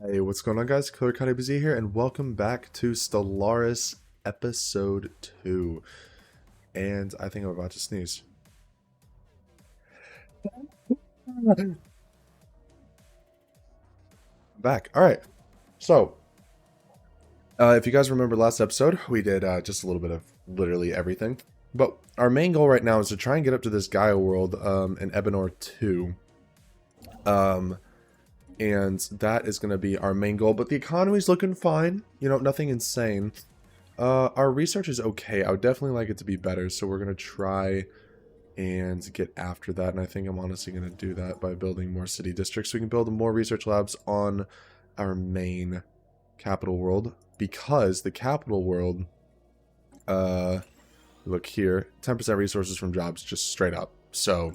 Hey, what's going on, guys? Killer KBZ here, and welcome back to Stellaris Episode 2. And I think I'm about to sneeze. Back. Alright. So, if you guys remember last episode, we did just a little bit of literally everything. But our main goal right now is to try and get up to this Gaia world in Ebenor 2. And that is going to be our main goal. But the economy's looking fine. You know, nothing insane. Our research is okay. I would definitely like it to be better, so we're going to try and get after that, and I think I'm honestly going to do that by building more city districts so we can build more research labs on our main capital world, because the capital world, look here, 10% resources from jobs, just straight up. So,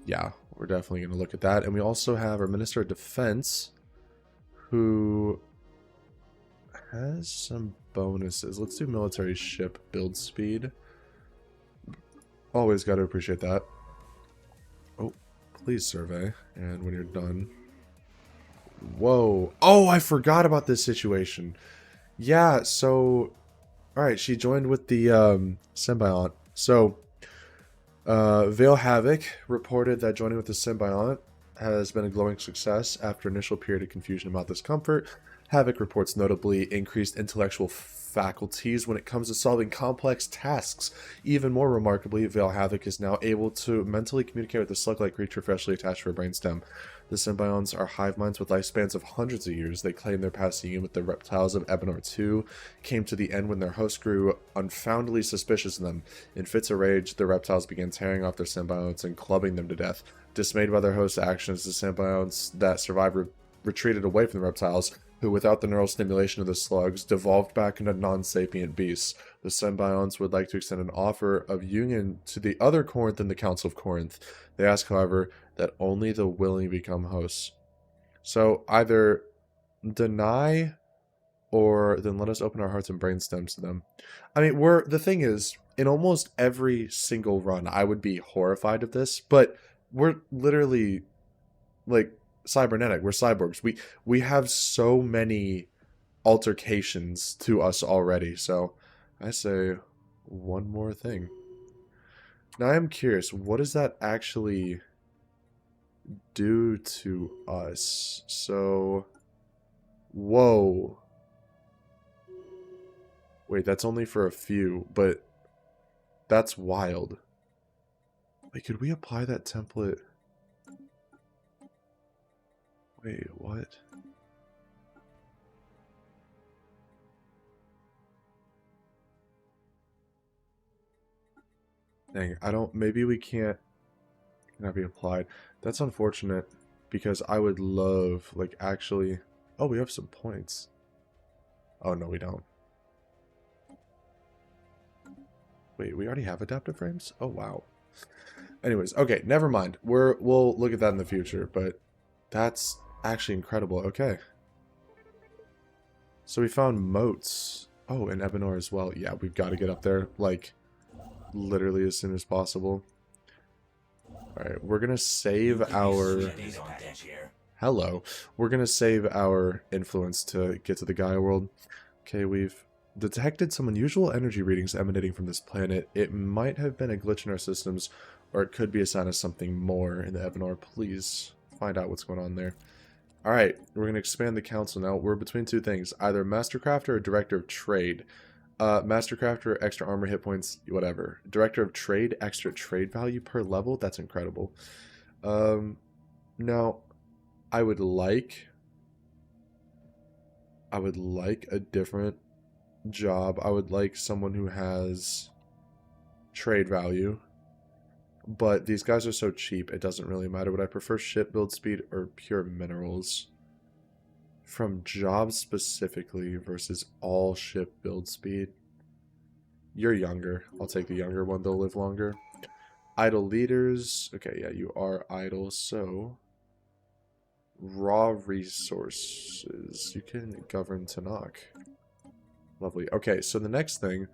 yeah, we're definitely going to look at that. And we also have our Minister of Defense, who has some bonuses. Let's do military ship build speed. Always got to appreciate that. Oh, please survey. And when you're done... Whoa. Oh, I forgot about this situation. Yeah, so... Alright, she joined with the Symbiont. So, Veil Havoc reported that joining with the Symbiont has been a glowing success after initial period of confusion about discomfort. Havoc reports notably increased intellectual faculties when it comes to solving complex tasks. Even more remarkably, Veil Havoc is now able to mentally communicate with the slug-like creature freshly attached to her brainstem. The symbionts are hive minds with lifespans of hundreds of years. They claim their past union with the reptiles of Ebenor 2 came to the end when their host grew unfoundedly suspicious of them. In fits of rage, the reptiles began tearing off their symbionts and clubbing them to death. Dismayed by their host's actions, the symbionts that survived retreated away from the reptiles, who, without the neural stimulation of the slugs, devolved back into non-sapient beasts. The symbionts would like to extend an offer of union to the other Corinth in the Council of Corinth. They ask, however, that only the willing become hosts. So either deny, or then let us open our hearts and brainstems to them. I mean, the thing is, in almost every single run, I would be horrified of this, but we're literally, like, cybernetic. We're cyborgs. We have so many altercations to us already. So I say one more thing. Now I am curious, what does that actually do to us? So, whoa. Wait, that's only for a few, but that's wild. Wait, could we apply that template? Wait, what? Dang, I don't... Maybe we can't... Cannot be applied. That's unfortunate, because I would love, like, actually... Oh, we have some points. Oh, no, we don't. Wait, we already have adaptive frames? Oh, wow. Anyways, okay, never mind. We'll look at that in the future, but that's actually incredible. Okay. So we found moats. Oh, and Ebenor as well. Yeah, we've got to get up there, like, literally as soon as possible. Alright, we're going to save our... Hello. We're going to save our influence to get to the Gaia world. Okay, we've detected some unusual energy readings emanating from this planet. It might have been a glitch in our systems, or it could be a sign of something more in the Ebenor. Please find out what's going on there. Alright, we're going to expand the council now. We're between two things. Either Mastercrafter or Director of Trade. Mastercrafter, extra armor, hit points, whatever. Director of Trade, extra trade value per level. That's incredible. Now, I would like a different job. I would like someone who has trade value. But these guys are so cheap, it doesn't really matter. Would I prefer ship build speed or pure minerals? From jobs specifically versus all ship build speed. You're younger. I'll take the younger one. They'll live longer. Idle leaders. Okay, yeah, you are idle. So, raw resources. You can govern Tanakh. Lovely. Okay, so the next thing.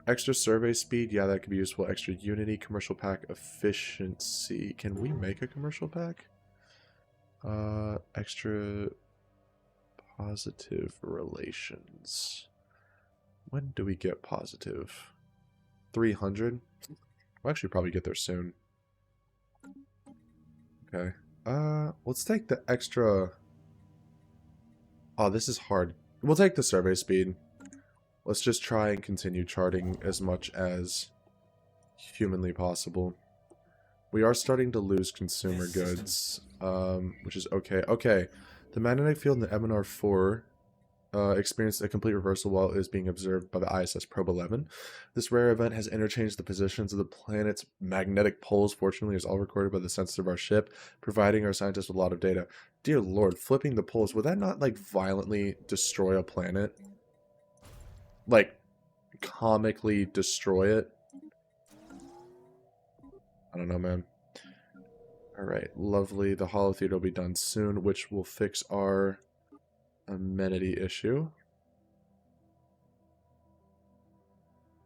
Extra survey speed. Yeah, that could be useful. Extra unity. Commercial pack efficiency. Can we make a commercial pack? Extra Positive relations. When do we get positive? 300? We'll actually probably get there soon. Okay. Let's take the extra... Oh, this is hard. We'll take the survey speed. Let's just try and continue charting as much as humanly possible. We are starting to lose consumer goods, which is okay. Okay, the magnetic field in the Eminar 4 experienced a complete reversal while it is being observed by the ISS Probe 11. This rare event has interchanged the positions of the planet's magnetic poles. Fortunately, it's all recorded by the sensors of our ship, providing our scientists with a lot of data. Dear Lord, flipping the poles, would that not, like, violently destroy a planet? Like, comically destroy it? I don't know, man. Alright, lovely. The holotheater will be done soon, which will fix our amenity issue.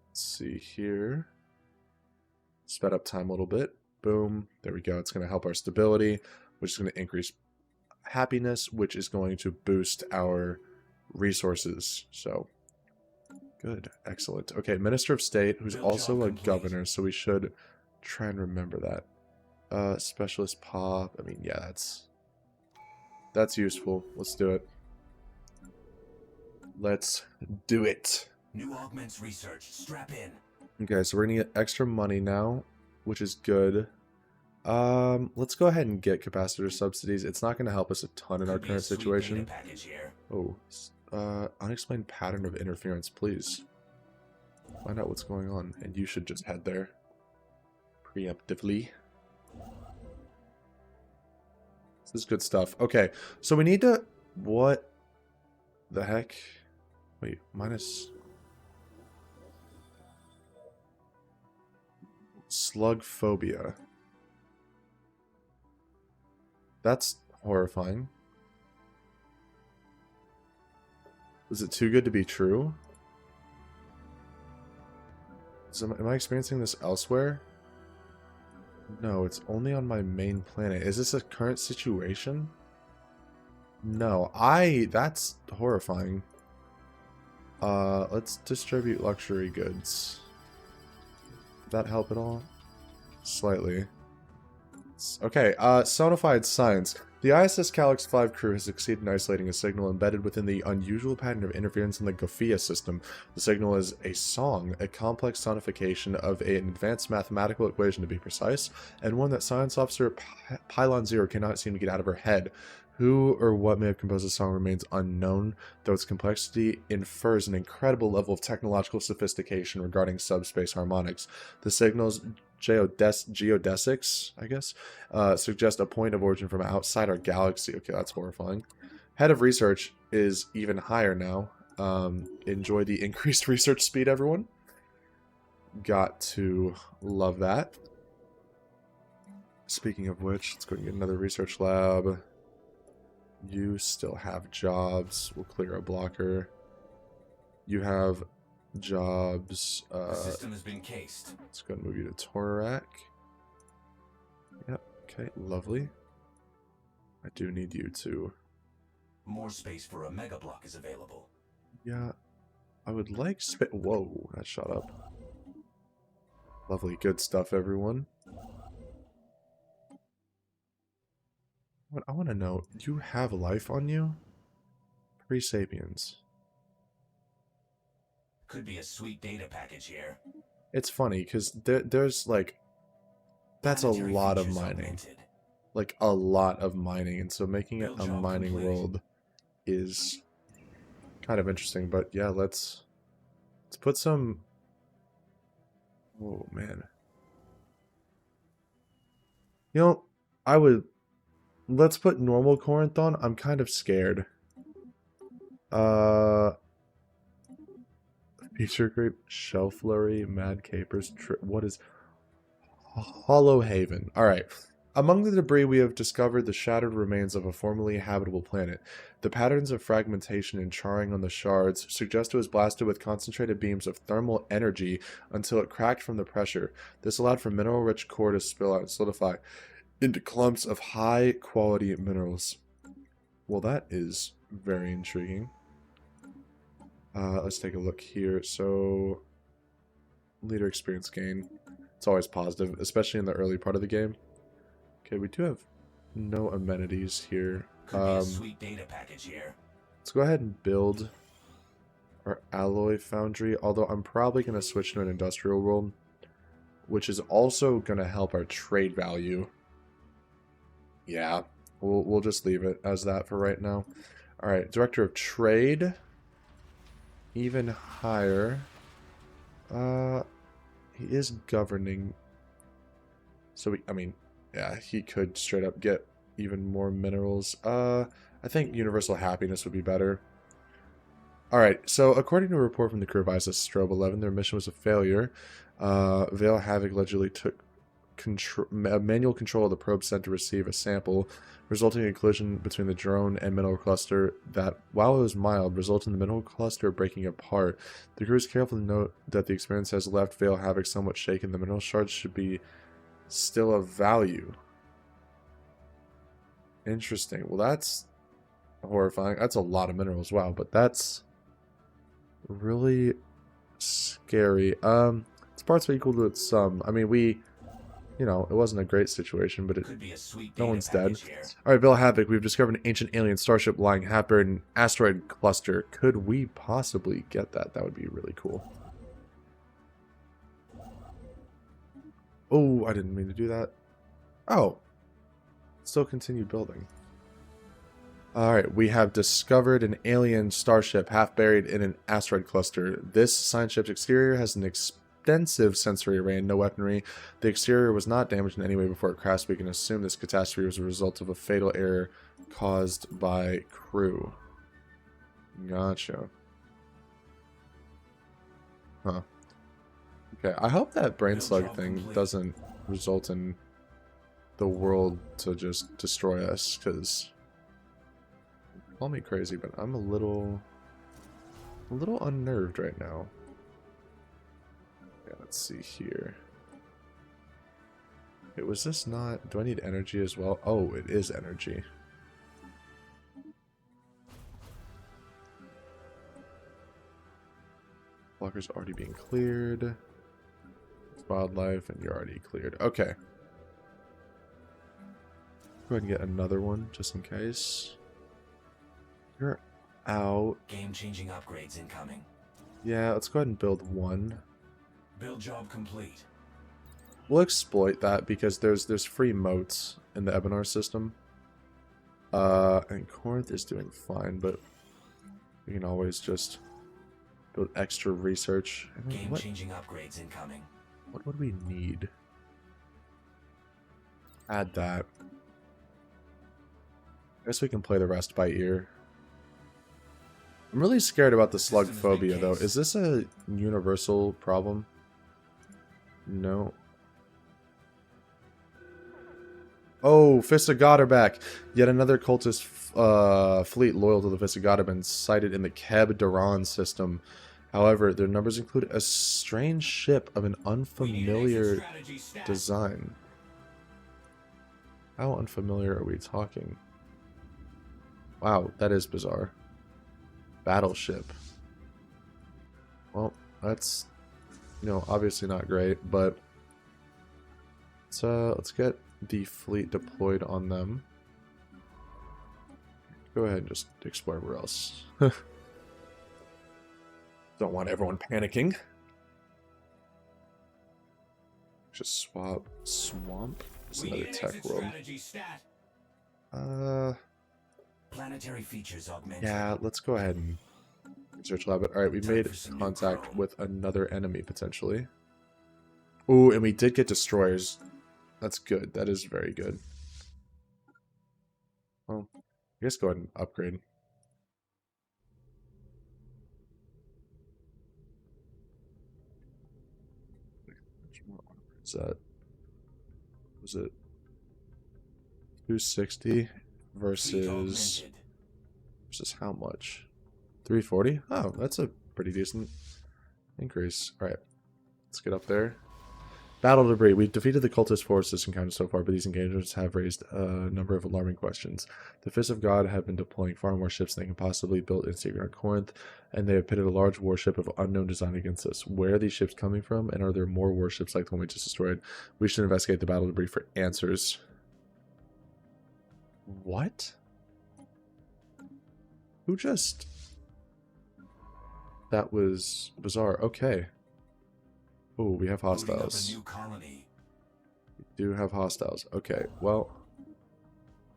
Let's see here. Sped up time a little bit. Boom. There we go. It's going to help our stability, which is going to increase happiness, which is going to boost our resources. So, good. Excellent. Okay, Minister of State, who's also a governor, so we should try and remember that. Specialist pop. I mean, yeah, that's useful. Let's do it. Let's do it. New augments research. Strap in. Okay, so we're gonna get extra money now, which is good. Let's go ahead and get capacitor subsidies. It's not gonna help us a ton in our current situation. Oh, unexplained pattern of interference, please. Find out what's going on, and you should just head there. Preemptively. This is good stuff. Okay, so we need to... What the heck? Wait, minus... Slug phobia. That's horrifying. Is it too good to be true? Am I experiencing this elsewhere? No, it's only on my main planet. Is this a current situation? No, that's horrifying. Let's distribute luxury goods. Did that help at all? Slightly. Okay, Sonified Science. The ISS Calyx 5 crew has succeeded in isolating a signal embedded within the unusual pattern of interference in the Gophia system. The signal is a song, a complex sonification of an advanced mathematical equation to be precise, and one that Science Officer Pylon Zero cannot seem to get out of her head. Who or what may have composed the song remains unknown, though its complexity infers an incredible level of technological sophistication regarding subspace harmonics. The signal's geodesics, I guess, suggest a point of origin from outside our galaxy. Okay, that's horrifying. Head of research is even higher now. Enjoy the increased research speed, everyone. Got to love that. Speaking of which, let's go and get another research lab. You still have jobs. We'll clear a blocker. You have jobs. The system has been cased. Let's go and move you to Torak. Yep. Okay. Lovely. I do need you to. More space for a mega block is available. Yeah. I would like Whoa, that shot up. Lovely. Good stuff, everyone. What I want to know, do you have life on you? Pre-sapiens. Could be a sweet data package here. It's funny, because there's, like... That's a lot of mining. Like, a lot of mining. And so making it a mining world is kind of interesting. But yeah, let's put some... Oh, man. You know, I would... Let's put normal Corinth on. I'm kind of scared. Feature Grape, Shell Flurry, Mad Capers, what is... Hollow Haven. Alright. Among the debris we have discovered the shattered remains of a formerly habitable planet. The patterns of fragmentation and charring on the shards suggest it was blasted with concentrated beams of thermal energy until it cracked from the pressure. This allowed for mineral-rich core to spill out and solidify into clumps of high-quality minerals. Well, that is very intriguing. Let's take a look here. So, leader experience gain. It's always positive, especially in the early part of the game. Okay, we do have no amenities here. Could be a sweet data package here. Let's go ahead and build our alloy foundry, although I'm probably going to switch to an industrial world, which is also going to help our trade value. Yeah, we'll just leave it as that for right now. Alright, Director of Trade. Even higher. He is governing. So, I mean, yeah, he could straight up get even more minerals. I think universal happiness would be better. Alright, so according to a report from the crew of ISS Strobe 11, their mission was a failure. Veil Havoc allegedly took manual control of the probe sent to receive a sample, resulting in a collision between the drone and mineral cluster that, while it was mild, resulted in the mineral cluster breaking apart. The crew is careful to note that the experience has left Veil Havoc somewhat shaken. The mineral shards should be still of value. Interesting. Well, that's horrifying. That's a lot of minerals, wow, but that's really scary. Its parts are equal to its sum. I mean, you know, it wasn't a great situation, but no one's dead. Alright, Veil Havoc, we've discovered an ancient alien starship lying half-buried in an asteroid cluster. Could we possibly get that? That would be really cool. Oh, I didn't mean to do that. Oh. Still continue building. Alright, we have discovered an alien starship half-buried in an asteroid cluster. This science ship's exterior has an extensive sensory array and no weaponry. The exterior was not damaged in any way before it crashed. We can assume this catastrophe was a result of a fatal error caused by crew. Gotcha. Huh. Okay, I hope that brain slug thing doesn't result in the world to just destroy us, because call me crazy, but I'm a little unnerved right now. Yeah, let's see here. Wait, was this not... Do I need energy as well? Oh, it is energy. Blocker's already being cleared. It's wildlife, and you're already cleared. Okay. Go ahead and get another one, just in case. You're out. Game-changing upgrades incoming. Yeah, let's go ahead and build one. Build job complete. We'll exploit that because there's free moats in the Ebenar system. And Corinth is doing fine, but we can always just build extra research. Game-changing upgrades incoming. What would we need? Add that. I guess we can play the rest by ear. I'm really scared about the slug phobia, though. Is this a universal problem? No. Oh, Fist of God are back. Yet another cultist fleet loyal to the Fist of God have been sighted in the Keb Duran system. However, their numbers include a strange ship of an unfamiliar design. How unfamiliar are we talking? Wow, that is bizarre. Battleship. Well, that's, you know, obviously not great, but let's get the fleet deployed on them. Go ahead and just explore everywhere else. Don't want everyone panicking. Just swap swamp. It's another tech world. Planetary features augmented. Yeah, let's go ahead and research lab it. Alright, we made contact with another enemy potentially. Ooh, and we did get destroyers. That's good. That is very good. Well, I guess go ahead and upgrade. Is that? Was it 260 versus how much? 340? Oh, that's a pretty decent increase. Alright, let's get up there. Battle debris. We've defeated the cultist forces encountered so far, but these engagements have raised a number of alarming questions. The Fists of God have been deploying far more ships than they can possibly build in secret on Corinth, and they have pitted a large warship of unknown design against us. Where are these ships coming from, and are there more warships like the one we just destroyed? We should investigate the battle debris for answers. What? Who just... That was bizarre. Okay. Oh, we have hostiles. A new colony. We do have hostiles. Okay, well,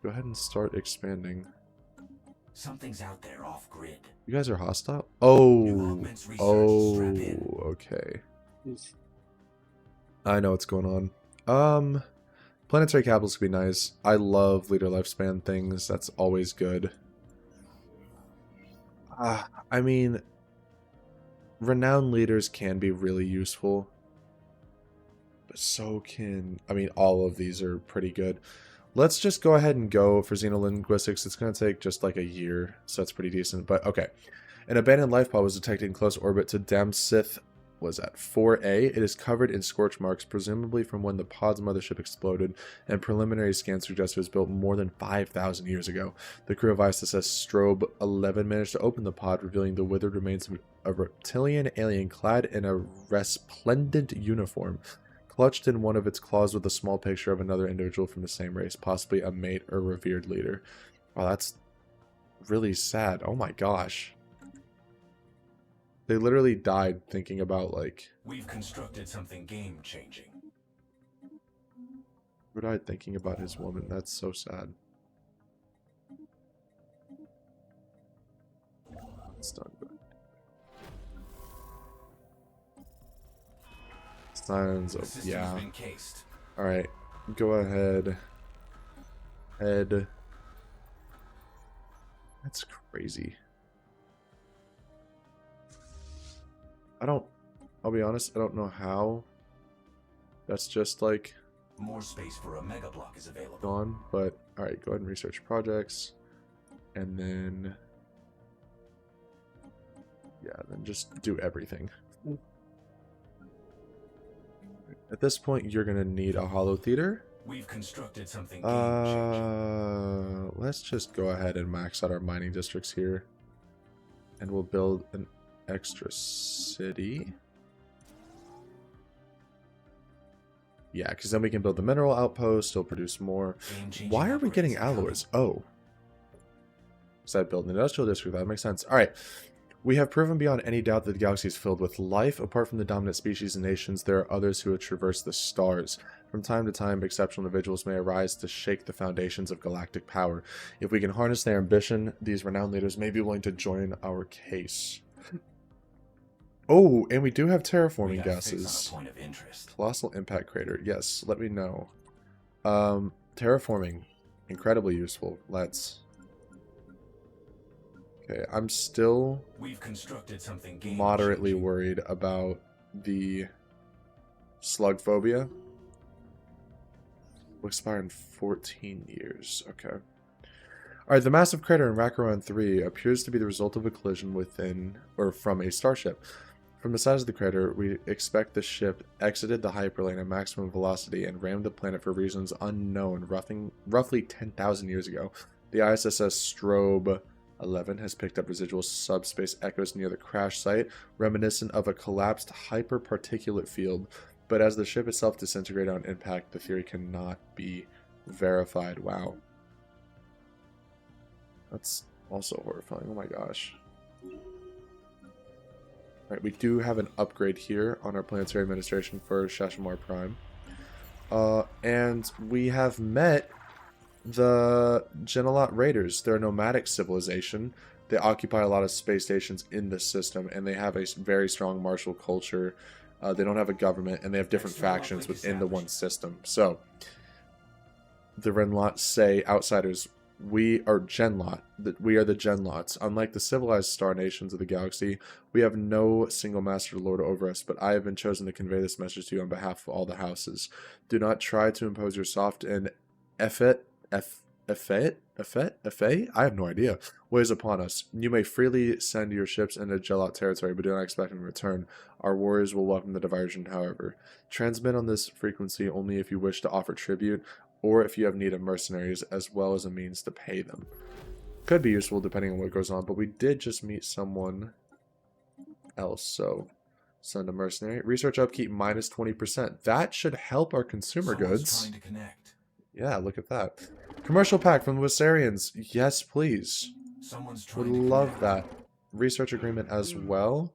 go ahead and start expanding. Something's out there off grid. You guys are hostile? Oh, okay. I know what's going on. Planetary capitals could be nice. I love leader lifespan things. That's always good. I mean, renowned leaders can be really useful. But so can... I mean, all of these are pretty good. Let's just go ahead and go for xenolinguistics. It's going to take just like a year, so that's pretty decent. But, okay. An abandoned life pod was detected in close orbit to Damsith, was at 4A. It is covered in scorch marks, presumably from when the pod's mothership exploded, and preliminary scans suggest it was built more than 5,000 years ago. The crew of ISS Strobe 11 managed to open the pod, revealing the withered remains of a reptilian alien clad in a resplendent uniform. Clutched in one of its claws with a small picture of another individual from the same race, possibly a mate or revered leader. Wow, that's really sad. Oh my gosh. They literally died thinking about, like... We've constructed something game-changing. Who died thinking about his woman? That's so sad. It's done. Signs of... yeah. Alright. Go ahead. Head. That's crazy. I'll be honest, I don't know how. That's just like more space for a mega block is available. Gone, but alright, go ahead and research projects. And then yeah, then just do everything. At this point you're gonna need a hollow theater. We've constructed something let's just go ahead and max out our mining districts here. And we'll build an extra city. Yeah, because then we can build the mineral outpost, still produce more. Why are we getting alloys? Oh. So I built an industrial district, that makes sense. Alright. We have proven beyond any doubt that the galaxy is filled with life. Apart from the dominant species and nations, there are others who have traversed the stars. From time to time, exceptional individuals may arise to shake the foundations of galactic power. If we can harness their ambition, these renowned leaders may be willing to join our case. Oh, and we do have terraforming gases. Point of interest. Colossal impact crater. Yes, let me know. Terraforming. Incredibly useful. Let's... Okay, I'm still We've constructed something moderately worried about the slug phobia. Will expire in 14 years. Okay. Alright, the massive crater in Rakaron 3 appears to be the result of a collision within, or from a starship. From the size of the crater, we expect the ship exited the hyperlane at maximum velocity and rammed the planet for reasons unknown roughly 10,000 years ago. The ISS Strobe 11 has picked up residual subspace echoes near the crash site, reminiscent of a collapsed hyperparticulate field, but as the ship itself disintegrated on impact, the theory cannot be verified. Wow. That's also horrifying. Oh my gosh. Alright, we do have an upgrade here on our planetary administration for Shashamar Prime. And we have met the Genelot Raiders. They're a nomadic civilization. They occupy a lot of space stations in the system, and they have a very strong martial culture. They don't have a government, and they have different factions within the one system. So, the Renlot say, outsiders, we are Genlot. We are the Genlots. Unlike the civilized star nations of the galaxy, we have no single master lord over us, but I have been chosen to convey this message to you on behalf of all the houses. Do not try to impose your soft and Effet? I have no idea. Weighs upon us. You may freely send your ships into Gelot territory, but do not expect them in return. Our warriors will welcome the diversion, however. Transmit on this frequency only if you wish to offer tribute, or if you have need of mercenaries, as well as a means to pay them. Could be useful depending on what goes on, but we did just meet someone else, so send a mercenary. Research upkeep minus 20%. That should help our consumer goods. Trying to connect. Yeah, look at that. Commercial pack from the Wissarians. Yes, please. Someone's Would trying to love connect. that. Research agreement as well.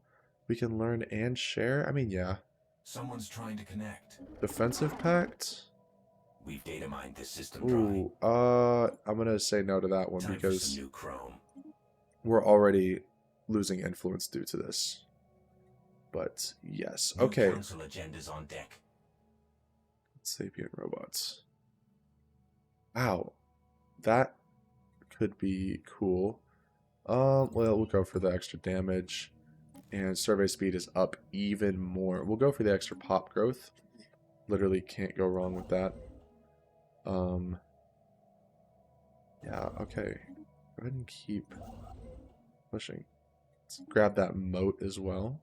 We can learn and share. I mean, yeah. Someone's trying to connect. Defensive pact. We've data mined this system Ooh, I'm gonna say no to that one Time because for some new chrome. we're already losing influence due to this. But yes, okay. New council agendas on deck. Sapient robots. Wow, that could be cool. Well, we'll go for the extra damage, and survey speed is up even more. We'll go for the extra pop growth. Literally can't go wrong with that. Yeah, okay. Go ahead and keep pushing. Let's grab that moat as well.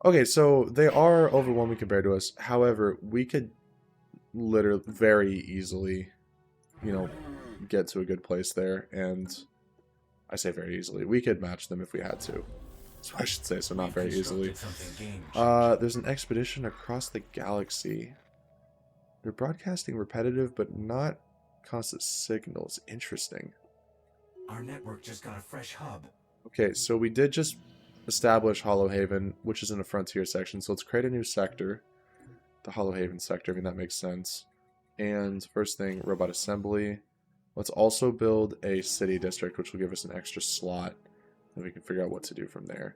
Okay, so they are overwhelming compared to us. However, we could literally very easily, you know, get to a good place there, and I say very easily. We could match them if we had to. So I should say, so not very easily. There's an expedition across the galaxy. They're broadcasting repetitive but not constant signals. Interesting. Our network just got a fresh hub. Okay, so we did just establish Hollow Haven, which is in the frontier section. So let's create a new sector. The Hollow Haven sector, I mean, that makes sense. And first thing, robot assembly. Let's also build a city district, which will give us an extra slot. And we can figure out what to do from there.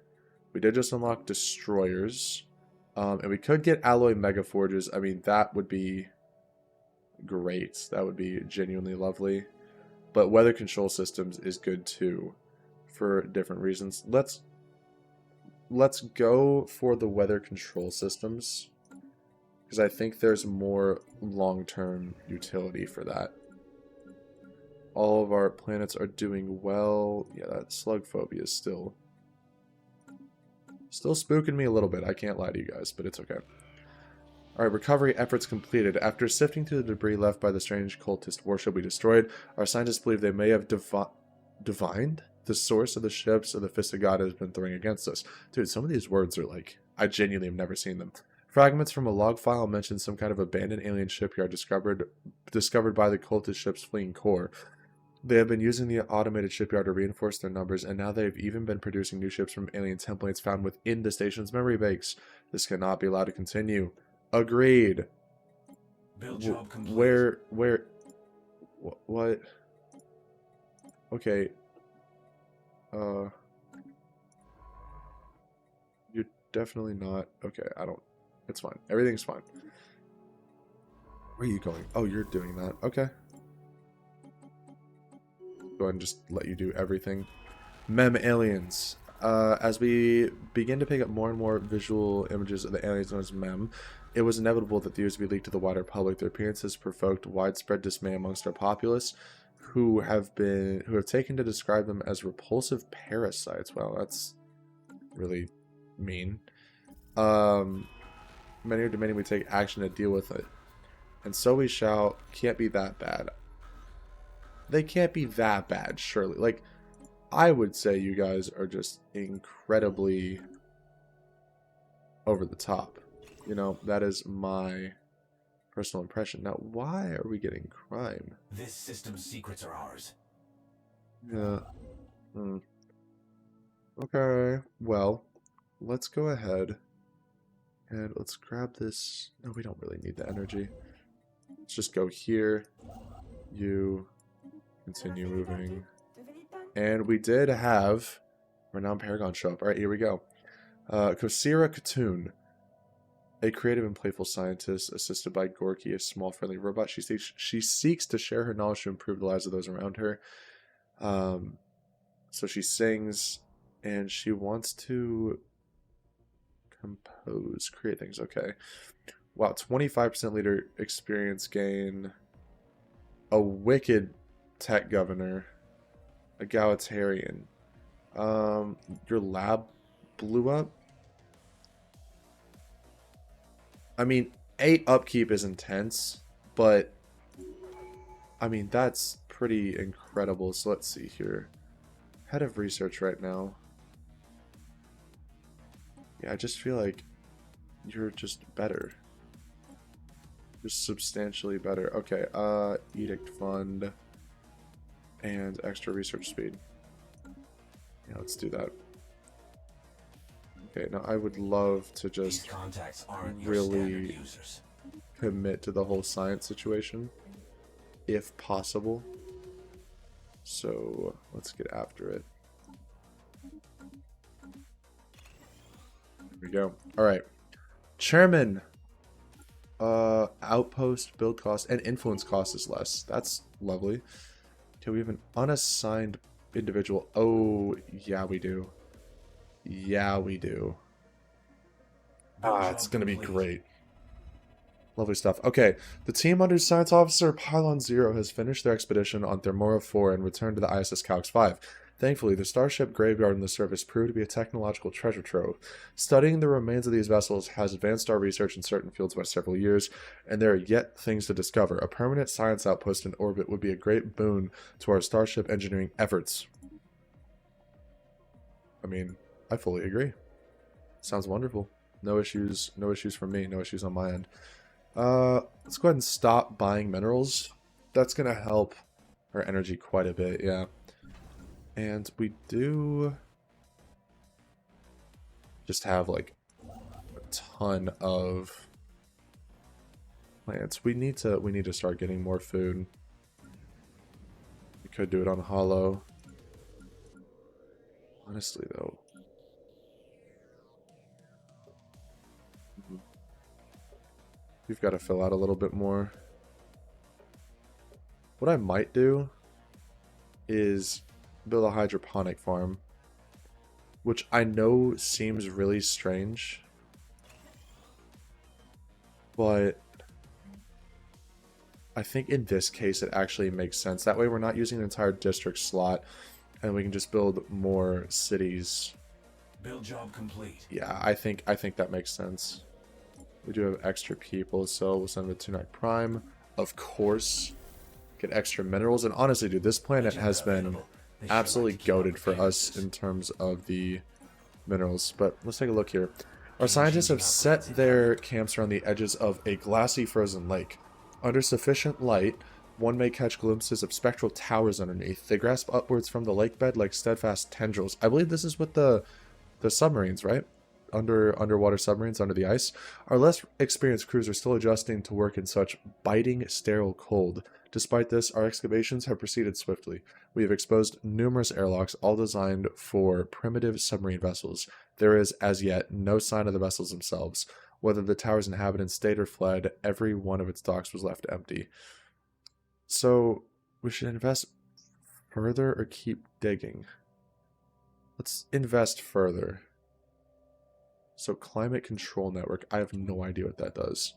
We did just unlock destroyers. And we could get alloy mega forges. I mean, that would be great. That would be genuinely lovely. But weather control systems is good too, for different reasons. Let's go for the weather control systems, because I think there's more long-term utility for that. All of our planets are doing well. Yeah, that slug phobia is still spooking me a little bit. I can't lie to you guys, but it's okay. Alright, recovery efforts completed. After sifting through the debris left by the strange cultist warship we destroyed, our scientists believe they may have divined the source of the ships of the Fist of God has been throwing against us. Dude, some of these words are like, I genuinely have never seen them. Fragments from a log file mention some kind of abandoned alien shipyard discovered by the cultist ship's fleeing core. They have been using the automated shipyard to reinforce their numbers, and now they've even been producing new ships from alien templates found within the station's memory banks. This cannot be allowed to continue. Agreed. Build job complete. Where, what? Okay. You're definitely not. Okay, I don't. It's fine. Everything's fine. Where are you going? Oh, you're doing that. Okay. Go ahead and just let you do everything. Mem aliens. As we begin to pick up more and more visual images of the aliens known as Mem, it was inevitable that these would be leaked to the wider public. Their appearances provoked widespread dismay amongst our populace, who have taken to describe them as repulsive parasites. Wow, that's really mean. Many are demanding we take action to deal with it. And so we shall. Can't be that bad. They can't be that bad, surely. Like, I would say you guys are just incredibly over the top. You know, that is my personal impression. Now, why are we getting crime? This system's secrets are ours. Yeah. Okay. Well, let's go ahead and let's grab this. No, we don't really need the energy. Let's just go here. You continue moving. And we did have Renowned Paragon show up. Alright, here we go. Kosira Katoon, a creative and playful scientist assisted by Gorky, a small friendly robot. She seeks to share her knowledge to improve the lives of those around her. So she sings, and she wants to compose, create things. Okay. Wow, 25% leader experience gain. a wicked tech governor, egalitarian. Your lab blew up. I mean, 8 upkeep is intense, but I mean, that's pretty incredible. So let's see here. Head of research right now. Yeah, I just feel like you're just better. Just substantially better. Okay, edict fund and extra research speed. Yeah, let's do that. Okay, now I would love to just really commit to the whole science situation, if possible. So let's get after it. Here we go. All right, chairman. Outpost build cost and influence cost is less. That's lovely. Okay, we have an unassigned individual. Oh, yeah, we do. Yeah, we do. It's gonna be great. Lovely stuff. Okay, the team under Science Officer Pylon Zero has finished their expedition on Thermora 4 and returned to the ISS Calx 5. Thankfully, the starship graveyard in the surface proved to be a technological treasure trove. Studying the remains of these vessels has advanced our research in certain fields by several years, and there are yet things to discover. A permanent science outpost in orbit would be a great boon to our starship engineering efforts. I mean, I fully agree. Sounds wonderful. No issues from me, no issues on my end. Let's go ahead and stop buying minerals. That's gonna help our energy quite a bit, yeah. And we do just have like a ton of plants. We need to start getting more food. We could do it on Hollow. Honestly though. We've got to fill out a little bit more. What I might do is build a hydroponic farm, which I know seems really strange, but I think in this case it actually makes sense. That way we're not using an entire district slot, and we can just build more cities. Build job complete. Yeah, I think that makes sense. We do have extra people, so we'll send them to Tunic Prime. Of course, get extra minerals. And honestly, dude, this planet has been absolutely goated for us in terms of the minerals. But let's take a look here. Our scientists have set their camps around the edges of a glassy frozen lake. Under sufficient light, one may catch glimpses of spectral towers underneath. They grasp upwards from the lake bed like steadfast tendrils. I believe this is with the submarines, right? Underwater submarines under the ice. Our less experienced crews are still adjusting to work in such biting, sterile cold. Despite this, our excavations have proceeded swiftly. We have exposed numerous airlocks, all designed for primitive submarine vessels. There is, as yet, no sign of the vessels themselves. Whether the tower's inhabitants stayed or fled, every one of its docks was left empty. So, we should invest further or keep digging? Let's invest further. So climate control network, I have no idea what that does.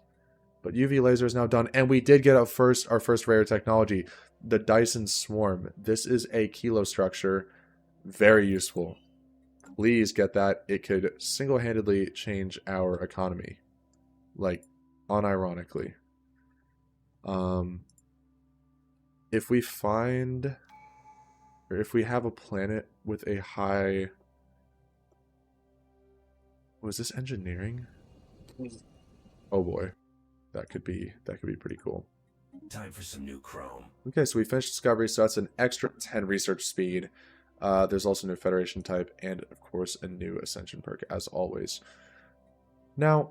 But UV laser is now done, and we did get our first rare technology, the Dyson Swarm. This is a kilo structure, very useful. Please get that. It could single-handedly change our economy, like unironically. If we find, or if we have a planet with a high. Was this engineering? Oh boy, that could be pretty cool. Time for some new chrome. Okay, so we finished discovery, so that's an extra 10 research speed. There's also a new Federation type, and of course a new Ascension perk, as always. Now,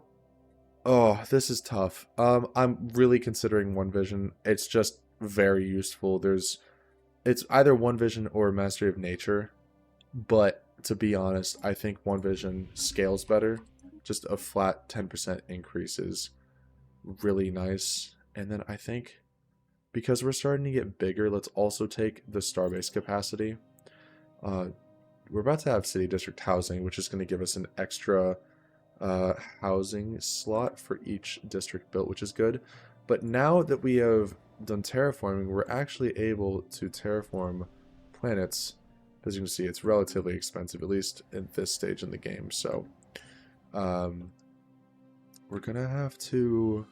oh, this is tough. I'm really considering One Vision. It's just very useful. It's either One Vision or Mastery of Nature, but to be honest, I think One Vision scales better. Just a flat 10% increase is really nice. And then I think, because we're starting to get bigger, let's also take the starbase capacity. We're about to have city district housing, which is going to give us an extra housing slot for each district built, which is good. But now that we have done terraforming, we're actually able to terraform planets. As you can see, it's relatively expensive, at least at this stage in the game. So, we're gonna have to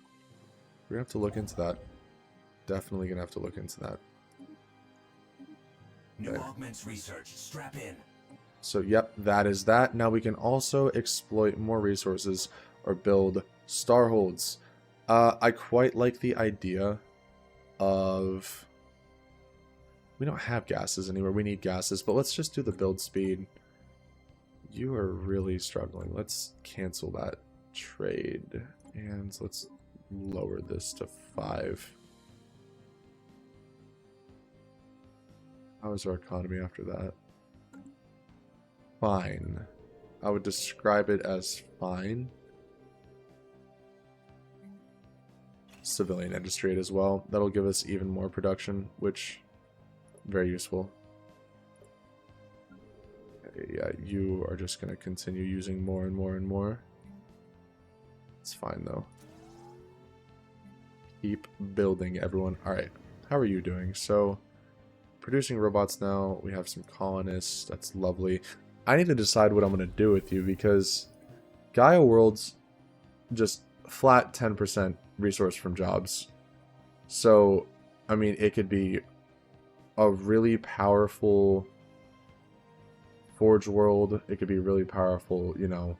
look into that. Definitely gonna have to look into that. New augments research. Strap in. So, yep, that is that. Now we can also exploit more resources or build starholds. I quite like the idea of... We don't have gases anywhere. We need gases, but let's just do the build speed. You are really struggling. Let's cancel that trade. And let's lower this to 5. How is our economy after that? Fine. I would describe it as fine. Civilian industry as well. That'll give us even more production, which very useful. Yeah, you are just going to continue using more and more and more. It's fine though. Keep building, everyone. Alright, how are you doing? So, producing robots now. We have some colonists. That's lovely. I need to decide what I'm going to do with you because Gaia Worlds just flat 10% resource from jobs. So, I mean, it could be a really powerful Forge world. It could be really powerful, you know,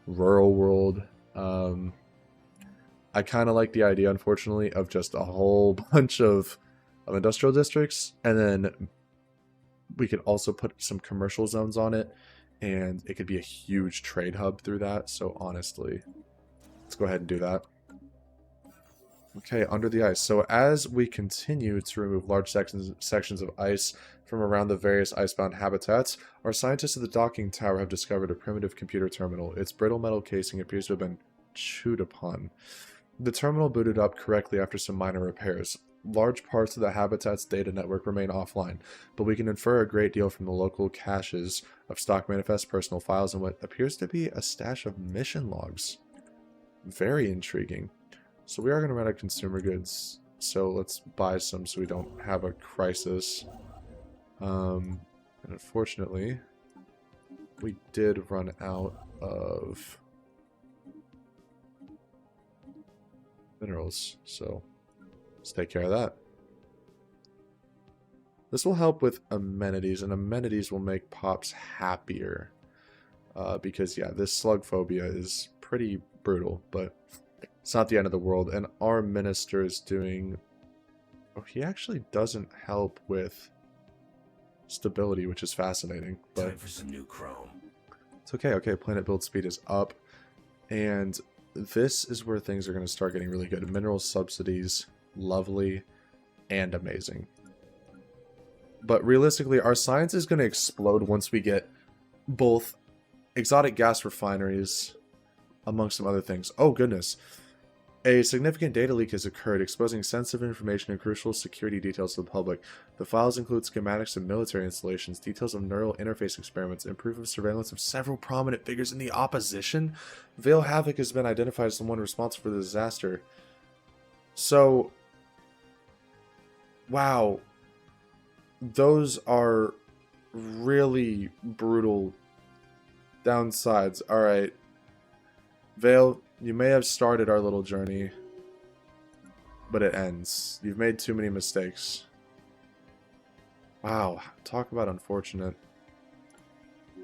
rural world. I kind of like the idea, unfortunately, of just a whole bunch of industrial districts, and then we could also put some commercial zones on it, and it could be a huge trade hub through that. So honestly, let's go ahead and do that. Okay, under the ice. So as we continue to remove large sections of ice from around the various icebound habitats, our scientists at the docking tower have discovered a primitive computer terminal. Its brittle metal casing appears to have been chewed upon. The terminal booted up correctly after some minor repairs. Large parts of the habitat's data network remain offline, but we can infer a great deal from the local caches of stock manifests, personal files, and what appears to be a stash of mission logs. Very intriguing. So we are going to run out of consumer goods, so let's buy some so we don't have a crisis. And unfortunately, we did run out of minerals, so let's take care of that. This will help with amenities, and amenities will make Pops happier. Because, yeah, this slug phobia is pretty brutal, but it's not the end of the world. And our minister is doing... Oh, he actually doesn't help with stability, which is fascinating. But time for some new chrome. It's okay. Okay, planet build speed is up. And this is where things are going to start getting really good. Mineral subsidies, lovely and amazing. But realistically, our science is going to explode once we get both exotic gas refineries, amongst some other things. Oh, goodness. A significant data leak has occurred, exposing sensitive information and crucial security details to the public. The files include schematics of military installations, details of neural interface experiments, and proof of surveillance of several prominent figures in the opposition. Veil Havoc has been identified as the one responsible for the disaster. So, wow. Those are really brutal downsides. Alright. Veil, you may have started our little journey, but it ends. You've made too many mistakes. Wow, talk about unfortunate.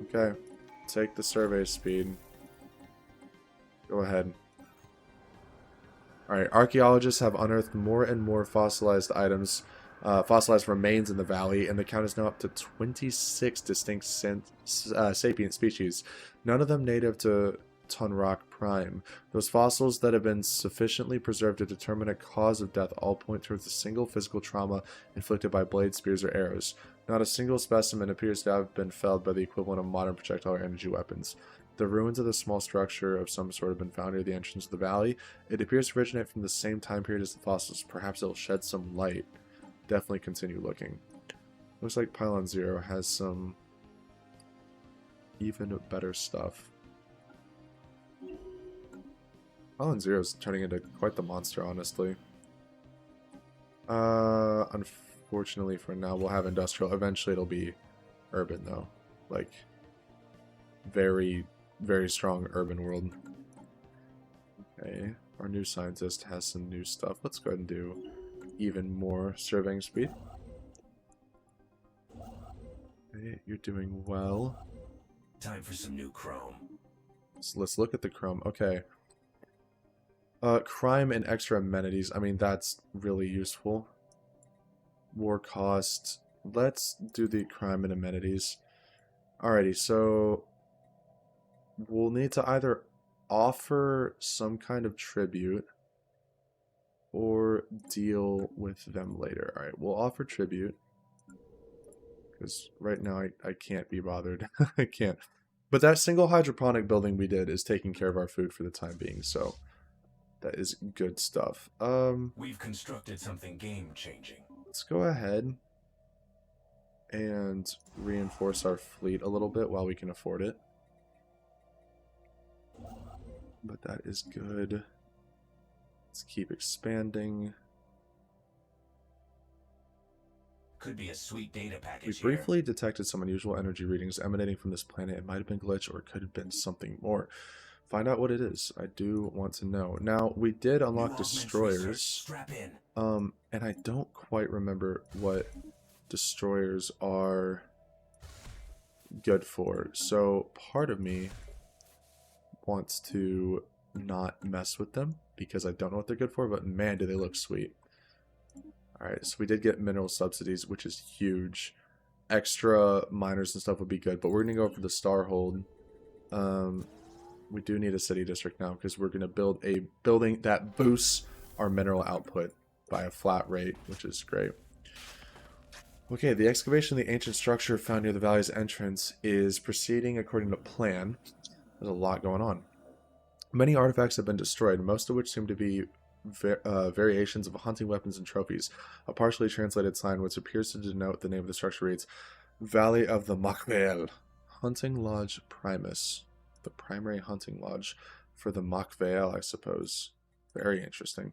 Okay, take the survey speed. Go ahead. Alright, archaeologists have unearthed more and more fossilized items, fossilized remains in the valley, and the count is now up to 26 distinct sapient species, none of them native to Tunrock Prime. Those fossils that have been sufficiently preserved to determine a cause of death all point towards a single physical trauma inflicted by blades, spears, or arrows. Not a single specimen appears to have been felled by the equivalent of modern projectile or energy weapons. The ruins of the small structure of some sort have been found near the entrance of the valley. It appears to originate from the same time period as the fossils. Perhaps it'll shed some light. Definitely continue looking. Looks like Pylon Zero has some even better stuff. Pylon Zero is turning into quite the monster, honestly. Unfortunately for now, we'll have industrial. Eventually it'll be urban though. Like, very, very strong urban world. Okay, our new scientist has some new stuff. Let's go ahead and do even more surveying speed. Okay, you're doing well. Time for some new chrome. So let's look at the chrome. Okay. Crime and extra amenities. I mean, that's really useful. War cost. Let's do the crime and amenities. Alrighty, so we'll need to either offer some kind of tribute or deal with them later. Alright, we'll offer tribute. Because right now I can't be bothered. I can't. But that single hydroponic building we did is taking care of our food for the time being, so that is good stuff. We've constructed something game-changing. Let's go ahead and reinforce our fleet a little bit while we can afford it. But that is good. Let's keep expanding. Could be a sweet data We package briefly detected some unusual energy readings emanating from this planet. It might have been glitch or it could have been something more. Find out what it is. I do want to know. Now, we did unlock destroyers. Strap in. And I don't quite remember what destroyers are good for. So part of me wants to not mess with them because I don't know what they're good for, but man, do they look sweet. Alright, so we did get mineral subsidies, which is huge. Extra miners and stuff would be good, but we're going to go for the Starhold. We do need a city district now because we're going to build a building that boosts our mineral output by a flat rate, which is great. Okay, the excavation of the ancient structure found near the valley's entrance is proceeding according to plan. There's a lot going on. Many artifacts have been destroyed, most of which seem to be variations of hunting weapons and trophies. A partially translated sign which appears to denote the name of the structure reads, Valley of the Makvel, Hunting Lodge Primus. The primary hunting lodge for the Makvel, I suppose. Very interesting.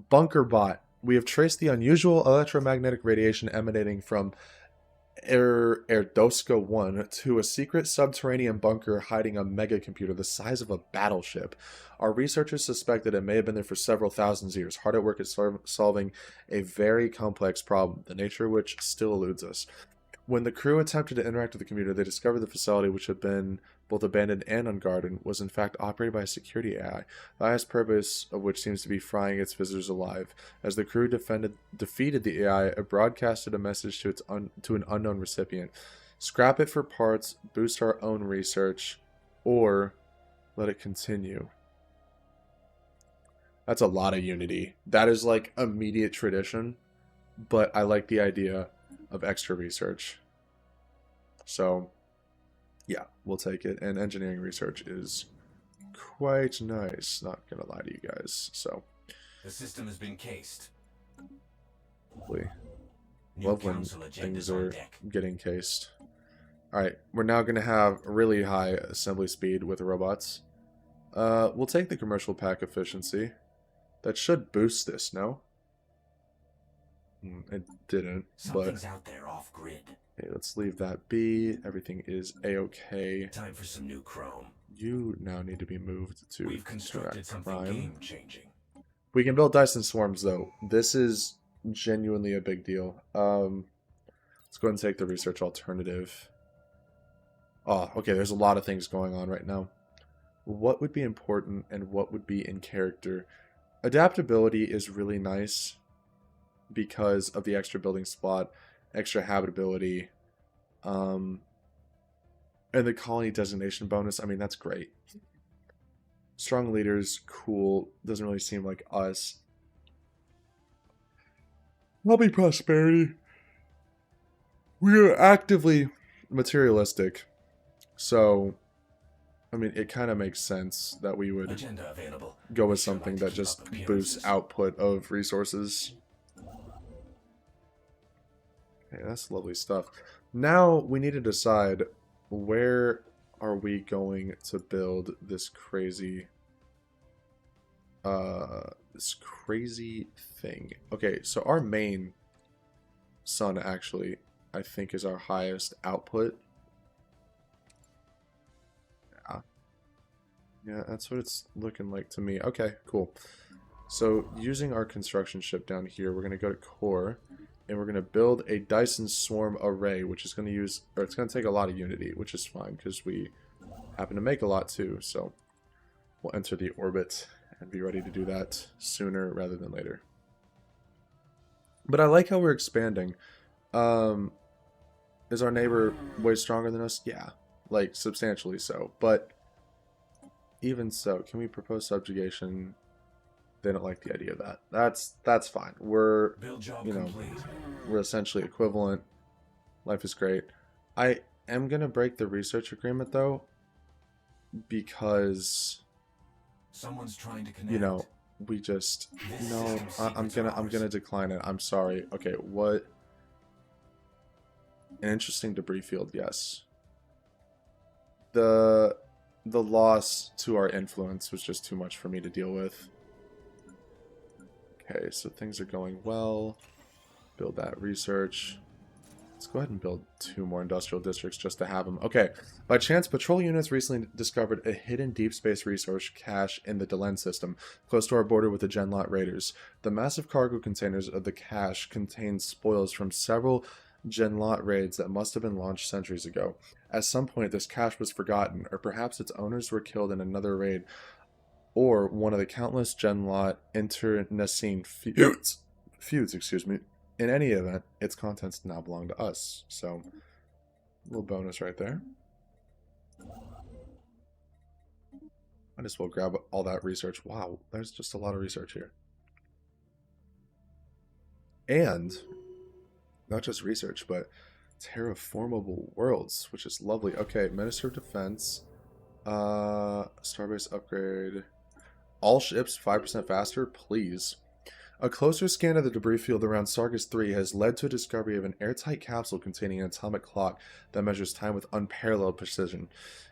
Bunker bot. We have traced the unusual electromagnetic radiation emanating from Erdoska 1 to a secret subterranean bunker hiding a mega computer the size of a battleship. Our researchers suspect that it may have been there for several thousand years, hard at work at solving a very complex problem, the nature of which still eludes us. When the crew attempted to interact with the computer, they discovered the facility, which had been both abandoned and unguarded, was in fact operated by a security AI, the highest purpose of which seems to be frying its visitors alive. As the crew defeated the AI, it broadcasted a message to an unknown recipient. Scrap it for parts, boost our own research, or let it continue. That's a lot of unity. That is like immediate tradition, but I like the idea of extra research. So yeah, we'll take it. And engineering research is quite nice, not gonna lie to you guys. So the system has been cased. Lovely. Love when things are getting cased. Alright, we're now gonna have really high assembly speed with robots. We'll take the commercial pack efficiency. That should boost this, no? It didn't, Something's out there off grid. Okay, let's leave that be. Everything is a-okay. Time for some new chrome. You now need to be moved to We've constructed something game-changing. We can build Dyson swarms, though. This is genuinely a big deal. Let's go ahead and take the research alternative. Oh, okay, there's a lot of things going on right now. What would be important and what would be in character? Adaptability is really nice because of the extra building spot, extra habitability, and the colony designation bonus. I mean, that's great. Strong leaders, cool. Doesn't really seem like us. Probably prosperity. We are actively materialistic. So, I mean, it kind of makes sense that we would go with something that just boosts output of resources. Okay, that's lovely stuff. Now we need to decide where are we going to build this crazy this crazy thing. Okay, so our main sun actually, I think, is our highest output. Yeah, that's what it's looking like to me. Okay, cool. So using our construction ship down here, we're going to go to core, and we're going to build a Dyson Swarm array, which is going to use, or it's going to take a lot of Unity, which is fine, because we happen to make a lot too, so we'll enter the orbit and be ready to do that sooner rather than later. But I like how we're expanding. Is our neighbor way stronger than us? Yeah, like substantially so, but even so, can we propose subjugation? They don't like the idea of that. That's fine. We're, you know, we're essentially equivalent. Life is great. I am gonna break the research agreement though, because someone's trying to connect. You know, we just no. I'm gonna decline it. I'm sorry. Okay, what? An interesting debris field. Yes. The loss to our influence was just too much for me to deal with. Okay, so things are going well. Build that research. Let's go ahead and build 2 more industrial districts just to have them. Okay, by chance, patrol units recently discovered a hidden deep space resource cache in the Delenn system, close to our border with the Genlot Raiders. The massive cargo containers of the cache contain spoils from several Genlot raids that must have been launched centuries ago. At some point, this cache was forgotten, or perhaps its owners were killed in another raid, or one of the countless Genlot internecine feuds, excuse me. In any event, its contents now belong to us. So, a little bonus right there. Might as well grab all that research. Wow, there's just a lot of research here. And, not just research, but terraformable worlds, which is lovely. Okay, Minister of Defense. Starbase upgrade. All ships 5% faster, please. A closer scan of the debris field around Sargas 3 has led to a discovery of an airtight capsule containing an atomic clock that measures time with unparalleled precision.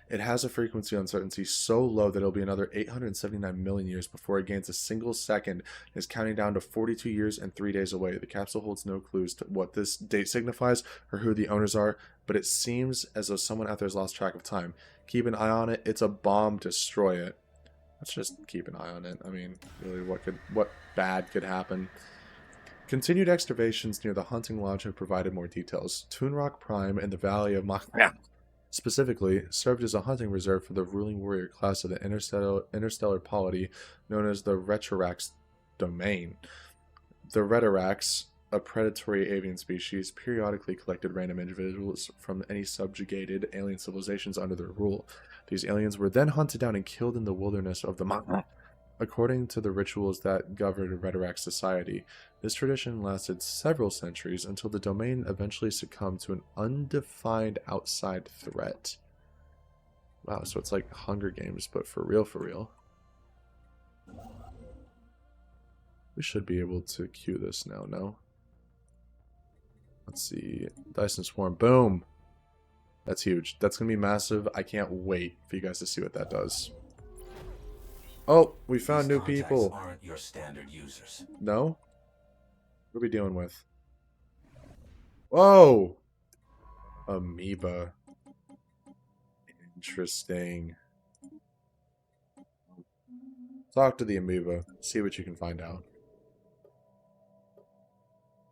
It has a frequency uncertainty so low that it'll be another 879 million years before it gains a single second and is counting down to 42 years and 3 days away. The capsule holds no clues to what this date signifies or who the owners are, but it seems as though someone out there has lost track of time. Keep an eye on it. It's a bomb. Destroy it. Let's just keep an eye on it. I mean, really, what bad could happen? Continued excavations near the hunting lodge have provided more details. Toonrock Prime in the Valley of specifically served as a hunting reserve for the ruling warrior class of the interstellar polity known as the Retrorax domain. The Retrorax, a predatory avian species, periodically collected random individuals from any subjugated alien civilizations under their rule. These aliens were then hunted down and killed in the wilderness of the according to the rituals that governed Retrorax society. This tradition lasted several centuries until the domain eventually succumbed to an undefined outside threat. Wow, so it's like Hunger Games, but for real, for real. We should be able to queue this now, no? Let's see. Dyson Swarm. Boom! That's huge. That's going to be massive. I can't wait for you guys to see what that does. Oh, we found new people. Aren't your standard users. No? What are we dealing with? Whoa! Amoeba. Interesting. Talk to the amoeba. See what you can find out.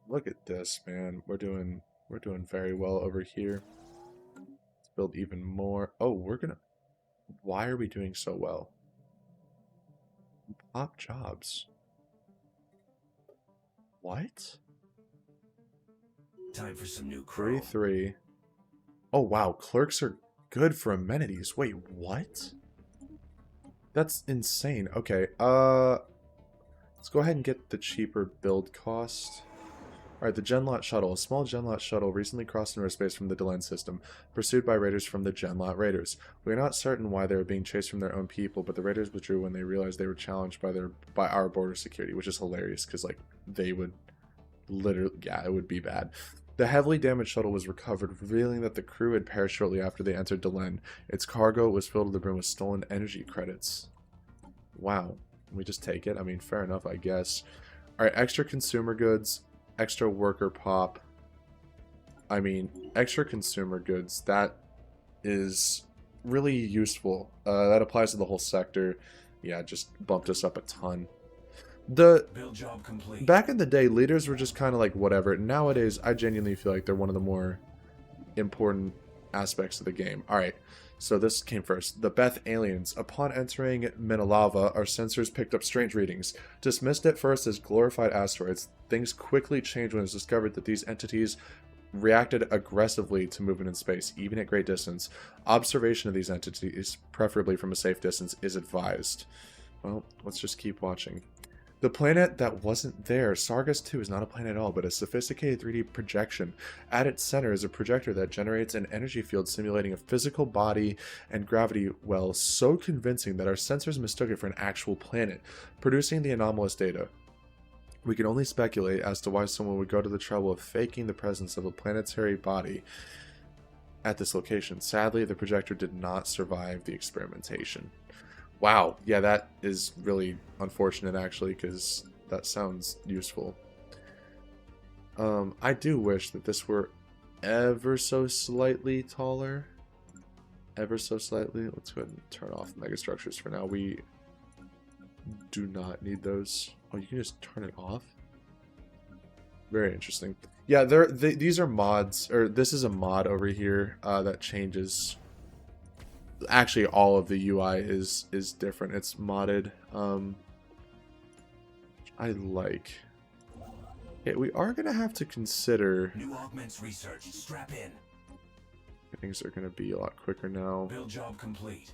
Look at this, man. We're doing very well over here. Let's build even more. Oh, why are we doing so well? Top jobs. What? Time for some new crew. 3-3. Oh wow, clerks are good for amenities. Wait, what? That's insane. Okay, let's go ahead and get the cheaper build cost. Alright, the Genlot shuttle. A small Genlot shuttle recently crossed into space from the Delenn system, pursued by raiders from the Genlot Raiders. We are not certain why they were being chased from their own people, but the raiders withdrew when they realized they were challenged by our border security, which is hilarious, because, like, they would literally... Yeah, it would be bad. The heavily damaged shuttle was recovered, revealing that the crew had perished shortly after they entered Delenn. Its cargo was filled to the brim with stolen energy credits. Wow. we just take it? I mean, fair enough, I guess. Alright, extra consumer goods, extra worker pop. I mean, extra consumer goods, that is really useful. That applies to the whole sector. Yeah, just bumped us up a ton. Build job complete. Back in the day, leaders were just kind of like whatever. Nowadays, I genuinely feel like they're one of the more important aspects of the game. Alright, so this came first. The Beth aliens. Upon entering Minalava, our sensors picked up strange readings. Dismissed at first as glorified asteroids, things quickly changed when it was discovered that these entities reacted aggressively to movement in space, even at great distance. Observation of these entities, preferably from a safe distance, is advised. Well, let's just keep watching. The planet that wasn't there, Sargas 2, is not a planet at all, but a sophisticated 3D projection. At its center is a projector that generates an energy field simulating a physical body and gravity well so convincing that our sensors mistook it for an actual planet, producing the anomalous data. We can only speculate as to why someone would go to the trouble of faking the presence of a planetary body at this location. Sadly, the projector did not survive the experimentation. Wow, yeah, that is really unfortunate actually, because that sounds useful. I do wish that this were ever so slightly taller. Ever so slightly. Let's go ahead and turn off megastructures for now. We do not need those. Oh, you can just turn it off? Very interesting. Yeah, these are mods, or this is a mod over here that changes. Actually, all of the UI is different. It's modded. I like. Okay, we are gonna have to consider. New augments research. Strap in. Things are gonna be a lot quicker now. Build job complete.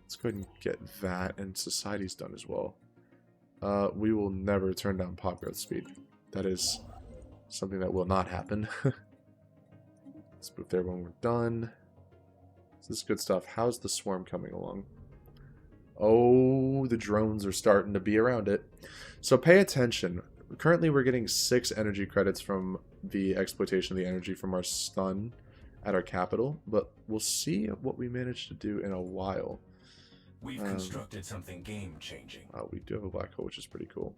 Let's go ahead and get that, and society's done as well. We will never turn down pop growth speed. That is something that will not happen. Let's move there when we're done. This is good stuff. How's the swarm coming along? Oh, the drones are starting to be around it. So pay attention. Currently, we're getting 6 energy credits from the exploitation of the energy from our stun at our capital, but we'll see what we manage to do in a while. We've constructed something game-changing. We do have a black hole, which is pretty cool.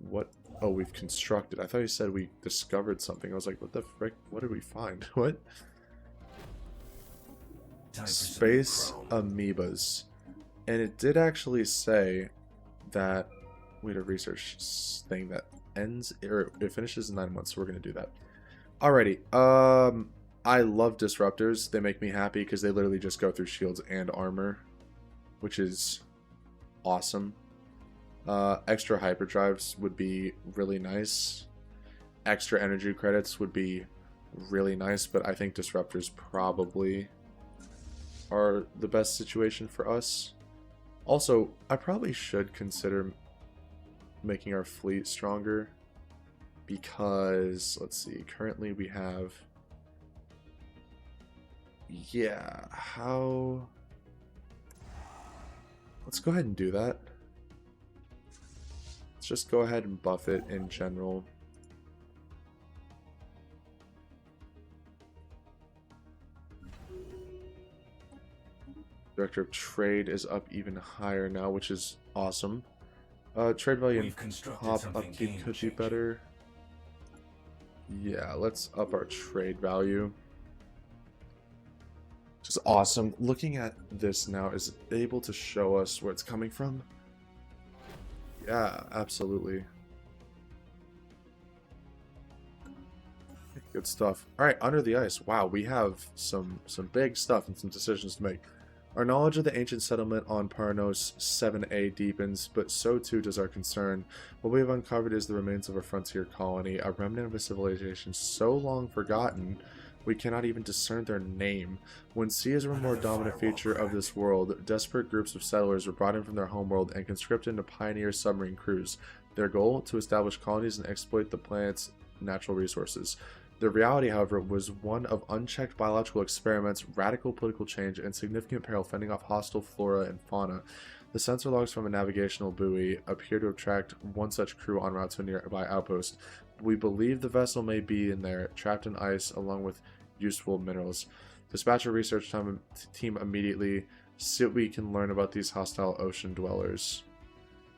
What? Oh, we've constructed. I thought you said we discovered something. I was like, what the frick? What did we find? What? Space amoebas. And it did actually say that we had a research thing that ends, or it finishes in 9 months, so we're going to do that. Alrighty. I love disruptors. They make me happy because they literally just go through shields and armor, which is awesome. Extra hyperdrives would be really nice. Extra energy credits would be really nice, but I think disruptors probably are the best situation for us. Also, I probably should consider making our fleet stronger because, let's see, currently we have, yeah, how, let's go ahead and do that. Let's just go ahead and buff it in general. Director of Trade is up even higher now, which is awesome. Trade value and pop upkeep could be better. Yeah, let's up our trade value. Which is awesome. Looking at this now, is it able to show us where it's coming from? Yeah, absolutely. Good stuff. Alright, Under the Ice. Wow, we have some big stuff and some decisions to make. Our knowledge of the ancient settlement on Parnos 7A deepens, but so too does our concern. What we have uncovered is the remains of a frontier colony, a remnant of a civilization so long forgotten we cannot even discern their name. When sea is a more dominant feature of this world, desperate groups of settlers were brought in from their homeworld and conscripted into pioneer submarine crews. Their goal? To establish colonies and exploit the planet's natural resources. The reality, however, was one of unchecked biological experiments, radical political change, and significant peril fending off hostile flora and fauna. The sensor logs from a navigational buoy appear to have tracked one such crew en route to a nearby outpost. We believe the vessel may be in there, trapped in ice, along with useful minerals. Dispatch a research team immediately, see what we can learn about these hostile ocean dwellers.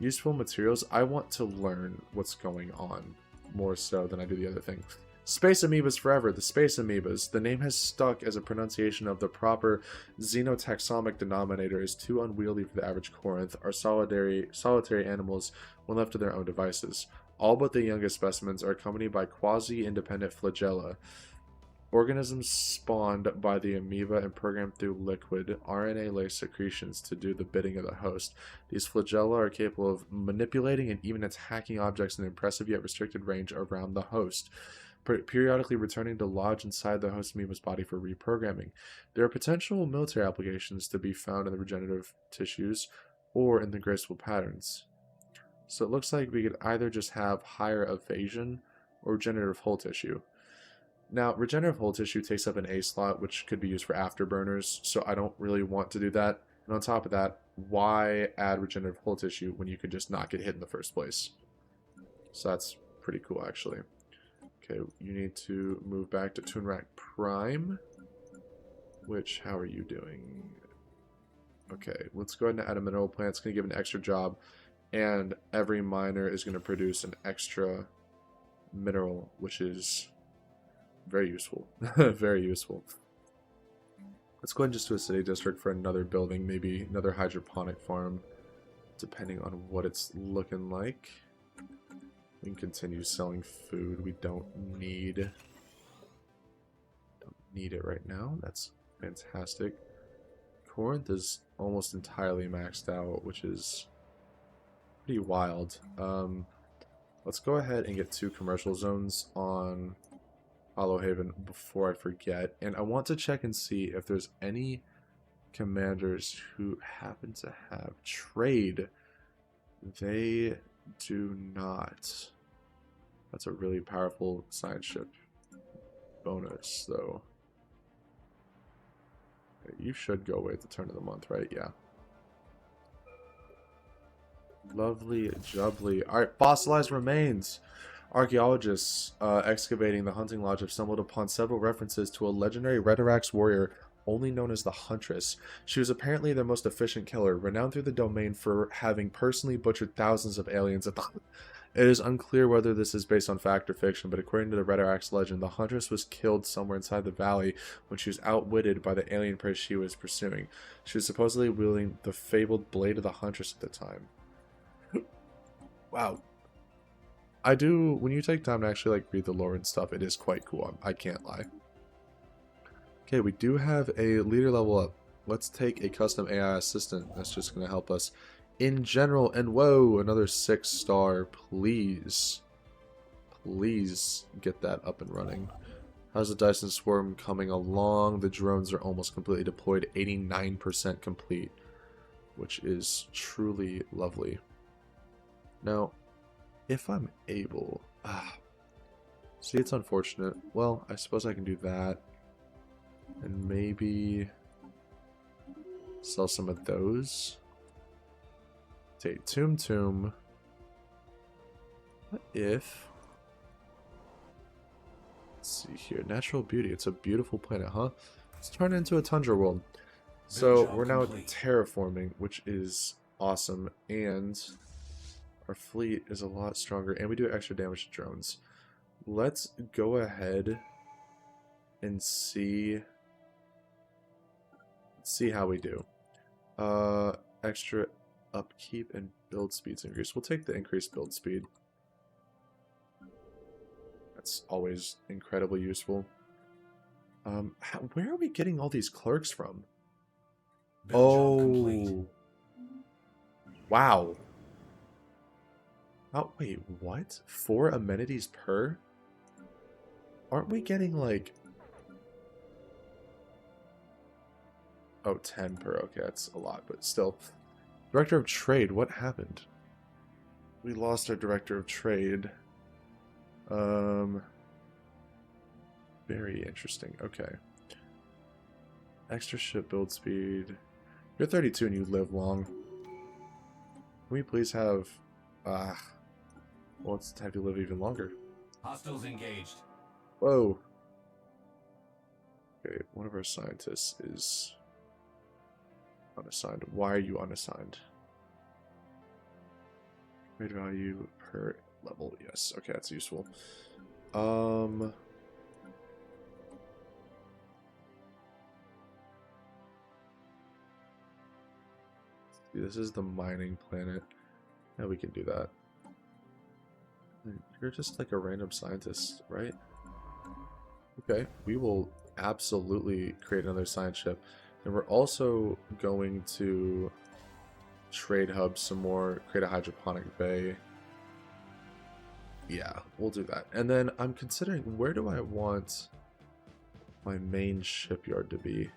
Useful materials. I want to learn what's going on more so than I do the other thing. Space amoebas forever. The space amoebas. The name has stuck as a pronunciation of the proper xenotaxonomic denominator is too unwieldy for the average Corinth, are solitary animals when left to their own devices. All but the youngest specimens are accompanied by quasi-independent flagella. Organisms spawned by the amoeba and programmed through liquid RNA-laced secretions to do the bidding of the host. These flagella are capable of manipulating and even attacking objects in an impressive yet restricted range around the host, periodically returning to lodge inside the host amoeba's body for reprogramming. There are potential military applications to be found in the regenerative tissues or in the graceful patterns. So it looks like we could either just have higher evasion or regenerative whole tissue. Now, regenerative whole tissue takes up an A slot, which could be used for afterburners, so I don't really want to do that. And on top of that, why add regenerative whole tissue when you could just not get hit in the first place? So that's pretty cool, actually. Okay, you need to move back to Toonrak Prime, which, how are you doing? Okay, let's go ahead and add a mineral plant. It's going to give an extra job, and every miner is going to produce an extra mineral, which is very useful. Very useful. Let's go ahead and just do a city district for another building, maybe another hydroponic farm, depending on what it's looking like. We can continue selling food. We don't need it right now. That's fantastic. Corinth is almost entirely maxed out, which is pretty wild. Let's go ahead and get 2 commercial zones on Hollow Haven before I forget. And I want to check and see if there's any commanders who happen to have trade. They do not. That's a really powerful science ship bonus, though. You should go away at the turn of the month, right? Yeah. Lovely jubbly. Alright, fossilized remains. Archaeologists excavating the hunting lodge have stumbled upon several references to a legendary Redarax warrior only known as the Huntress. She was apparently their most efficient killer, renowned through the domain for having personally butchered thousands of aliens at the... It is unclear whether this is based on fact or fiction, but according to the Redarax legend, the Huntress was killed somewhere inside the valley when she was outwitted by the alien prey she was pursuing. She was supposedly wielding the fabled Blade of the Huntress at the time. Wow. I do, when you take time to actually like read the lore and stuff, it is quite cool. I can't lie. Okay, we do have a leader level up. Let's take a custom AI assistant. That's just going to help us in general. And whoa, another 6-star. Please. Please get that up and running. How's the Dyson Swarm coming along? The drones are almost completely deployed. 89% complete. Which is truly lovely. Now, if I'm able... see, it's unfortunate. Well, I suppose I can do that. And maybe sell some of those. Take Tomb. What if... Let's see here. Natural beauty. It's a beautiful planet, huh? Let's turn it into a tundra world. So, we're now terraforming, which is awesome. And... our fleet is a lot stronger, and we do extra damage to drones. Let's go ahead and see how we do. Extra upkeep and build speeds increase. We'll take the increased build speed. That's always incredibly useful. Where are we getting all these clerks from? Oh, wow. Oh, wait, what? 4 amenities per? Aren't we getting, like... oh, 10 per. Okay, that's a lot, but still. Director of Trade, what happened? We lost our Director of Trade. Very interesting. Okay. Extra ship build speed. You're 32 and you live long. Can we please have... well, it's time to live even longer. Hostiles engaged. Whoa. Okay, one of our scientists is unassigned. Why are you unassigned? Trade value per level. Yes. Okay, that's useful. This is the mining planet. Yeah, we can do that. You're just like a random scientist, right? Okay, we will absolutely create another science ship. And we're also going to trade hub some more, create a hydroponic bay. Yeah, we'll do that. And then I'm considering, where do I want my main shipyard to be?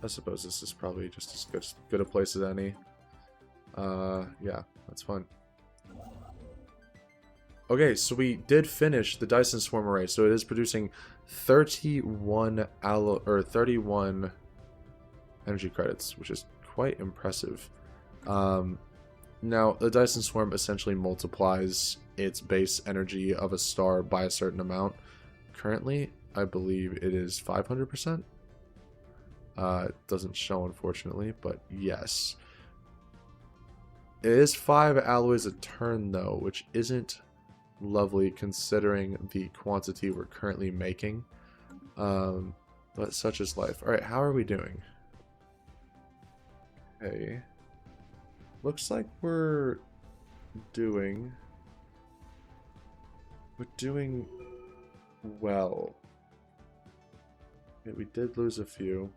I suppose this is probably just as good a place as any. Yeah, that's fine. Okay, so we did finish the Dyson Swarm Array, so it is producing 31 energy credits, which is quite impressive. Now, the Dyson Swarm essentially multiplies its base energy of a star by a certain amount. Currently, I believe it is 500%. It doesn't show, unfortunately, but yes. It is 5 alloys a turn, though, which isn't lovely considering the quantity we're currently making. But such is life. Alright, how are we doing? Okay. Looks like we're doing well. Okay, we did lose a few.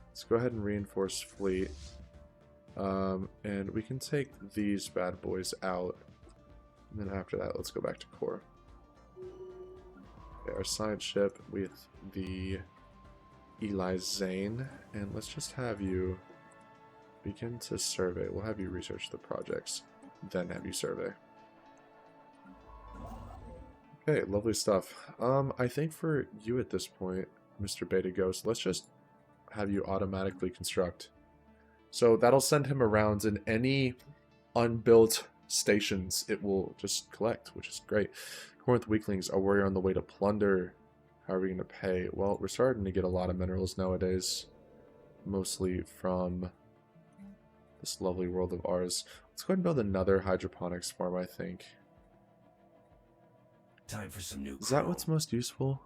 Let's go ahead and reinforce fleet. And we can take these bad boys out. And then after that, let's go back to core. Okay, our science ship with the Eli Zane. And let's just have you begin to survey. We'll have you research the projects, then have you survey. Okay, lovely stuff. I think for you at this point, Mr. Beta Ghost, let's just have you automatically construct. So that'll send him around, and any unbuilt stations it will just collect, which is great. Corinth weaklings are warrior on the way to plunder. How are we going to pay? Well, we're starting to get a lot of minerals nowadays, mostly from this lovely world of ours. Let's go ahead and build another hydroponics farm, I think. Time for some new. Is that what's most useful?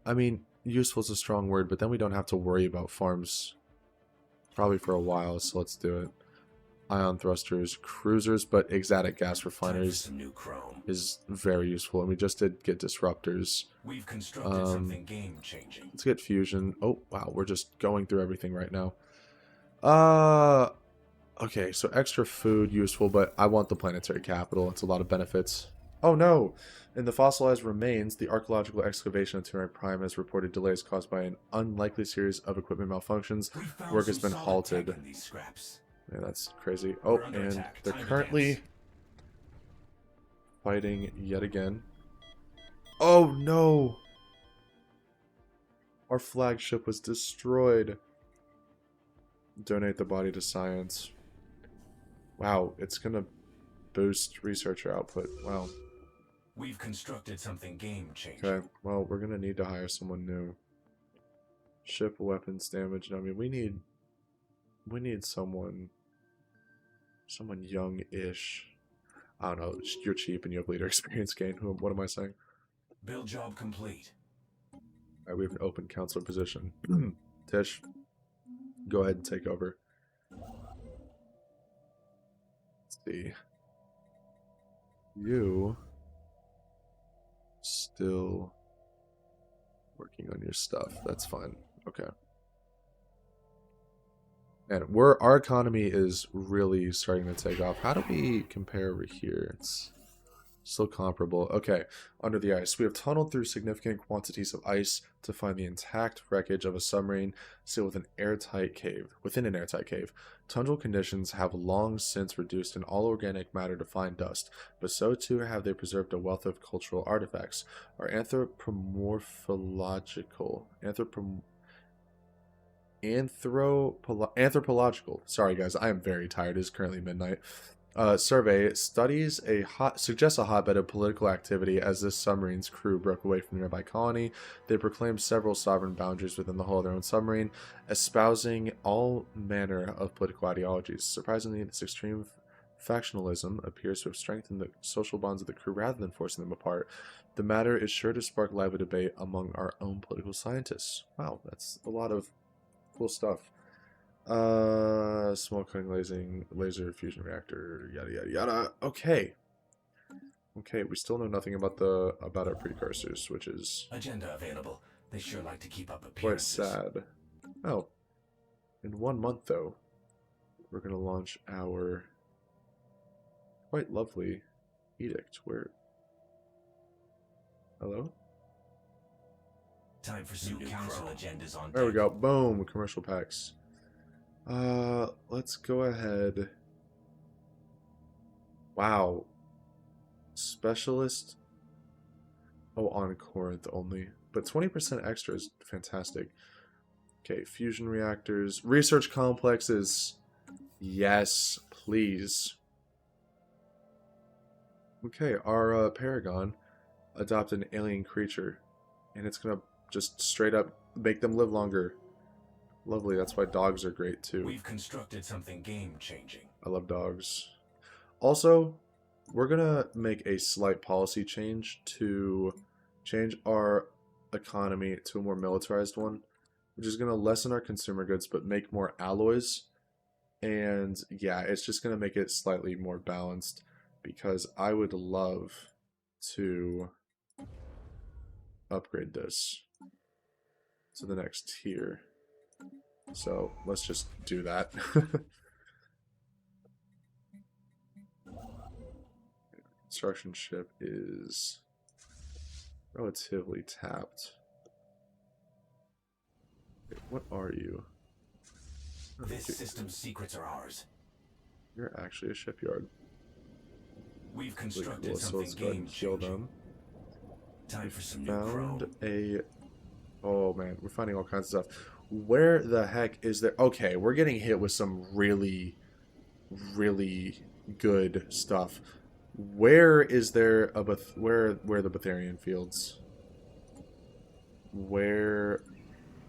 I mean, useful is a strong word, but then we don't have to worry about farms probably for a while, so let's do it. Ion thrusters, cruisers, but exotic gas refineries is very useful, and we just did get disruptors. We've constructed something game-changing. Let's get fusion. Oh wow, we're just going through everything right now. Okay, so extra food useful, but I want the planetary capital. It's a lot of benefits. Oh no! In the fossilized remains, the archaeological excavation of Turing Prime has reported delays caused by an unlikely series of equipment malfunctions. Work has been halted. Yeah, that's crazy. Oh, and they're currently fighting yet again. Oh no! Our flagship was destroyed. Donate the body to science. Wow, it's gonna boost researcher output. Wow. We've constructed something game-changing. Okay, well, we're gonna need to hire someone new. Ship weapons damage. I mean, we need someone young-ish. I don't know. You're cheap and you have leader experience gain. What am I saying? Build job complete. All right, we have an open counselor position. Tish, go ahead and take over. Let's see. You still working on your stuff. That's fine. Okay. And our economy is really starting to take off. How do we compare over here? It's still comparable. Okay, under the ice. We have tunneled through significant quantities of ice to find the intact wreckage of a submarine sealed within an airtight cave. Tundral conditions have long since reduced in all organic matter to fine dust, but so too have they preserved a wealth of cultural artifacts. Our anthropological. Sorry guys, I am very tired. It is currently midnight. Survey suggests a hotbed of political activity as this submarine's crew broke away from the nearby colony. They proclaimed several sovereign boundaries within the hull of their own submarine, espousing all manner of political ideologies. Surprisingly, this extreme factionalism appears to have strengthened the social bonds of the crew rather than forcing them apart. The matter is sure to spark lively debate among our own political scientists. Wow, that's a lot of cool stuff. Small cutting laser fusion reactor, yada yada yada. Okay. Okay, we still know nothing about our precursors, which is agenda available. They sure like to keep up quite appearances. sad. Oh. In 1 month though, we're gonna launch our quite lovely edict. Where hello? Time for some new council agendas on There we deck. go. Boom, commercial packs. Let's go ahead. Wow. Specialist. Oh, on Corinth only. But 20% extra is fantastic. Okay, fusion reactors. Research complexes. Yes, please. Okay, our Paragon adopted an alien creature. And it's gonna just straight up make them live longer. Lovely, that's why dogs are great too. We've constructed something game-changing. I love dogs. Also, we're gonna make a slight policy change to change our economy to a more militarized one, which is gonna lessen our consumer goods but make more alloys. And yeah, it's just gonna make it slightly more balanced because I would love to upgrade this to the next tier. So let's just do that. Construction ship is relatively tapped. Wait, what are you? This system's secrets are ours. You're actually a shipyard. We've Really constructed cool. So something let's go ahead and kill game-changing. them. Time for some new Found chrome. a... Oh man, we're finding all kinds of stuff. Where the heck is there? Okay, we're getting hit with some really, really good stuff. Where is there a where the Betharian fields? Where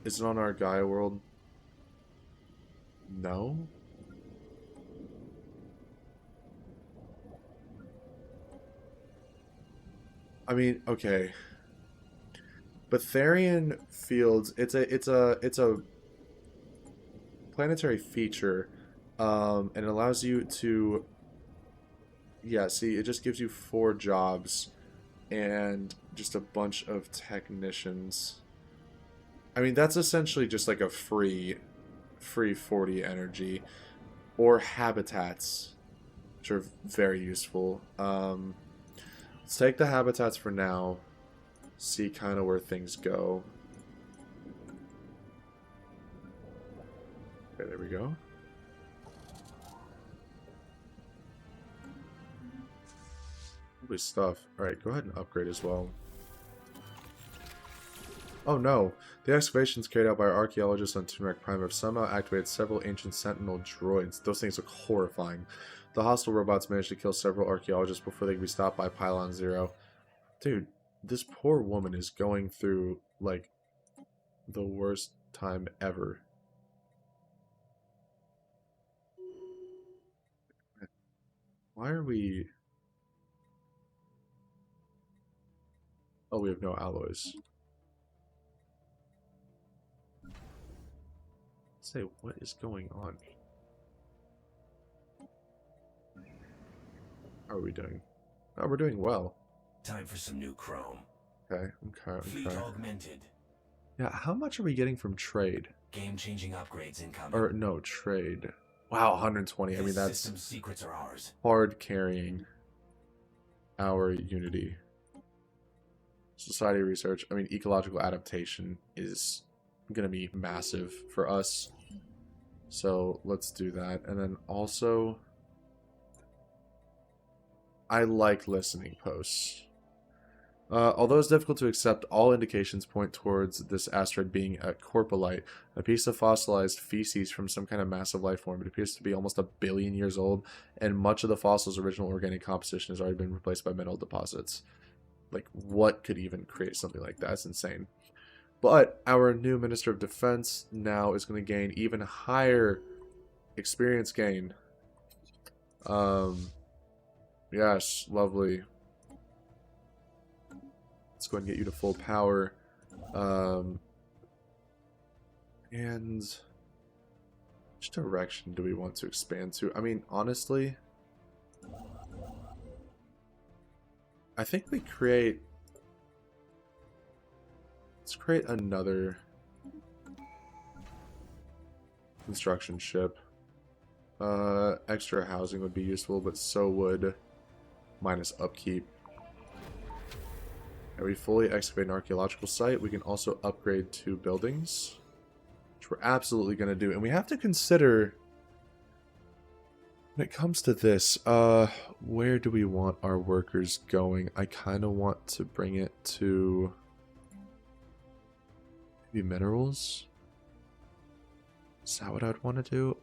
is it on our Gaia world? No. I mean, okay. Betharian fields. It's a planetary feature, and it allows you to. Yeah, see, it just gives you 4 jobs, and just a bunch of technicians. I mean, that's essentially just like a free 40 energy, or habitats, which are very useful. Let's take the habitats for now. See kind of where things go. Okay, there we go. Lovely stuff. Alright, go ahead and upgrade as well. Oh no! The excavations carried out by archaeologists on Tunrak Prime have somehow activated several ancient sentinel droids. Those things look horrifying. The hostile robots managed to kill several archaeologists before they could be stopped by Pylon Zero. Dude, this poor woman is going through, like, the worst time ever. Why are we... Oh, we have no alloys. Say, what is going on? How are we doing? Oh, we're doing well. Time for some new chrome. Okay. Fleet augmented. Yeah, how much are we getting from trade? Game-changing upgrades incoming. Or, no, trade. Wow, 120. I mean, that's system's secrets are ours. hard carrying our unity. Society research. I mean, ecological adaptation is going to be massive for us. So let's do that. And then also, I like listening posts. Although it's difficult to accept, all indications point towards this asteroid being a corpulite, a piece of fossilized feces from some kind of massive life form. It appears to be almost 1 billion years old, and much of the fossil's original organic composition has already been replaced by mineral deposits. Like, what could even create something like that? That's insane. But our new Minister of Defense now is going to gain even higher experience gain. Yes, lovely. Let's go ahead and get you to full power. And which direction do we want to expand to? I mean, honestly, I think we create... Let's create another construction ship. Extra housing would be useful, but so would minus upkeep. And we fully excavate an archaeological site. We can also upgrade 2 buildings, which we're absolutely going to do. And we have to consider, when it comes to this, where do we want our workers going? I kind of want to bring it to maybe minerals. Is that what I'd want to do?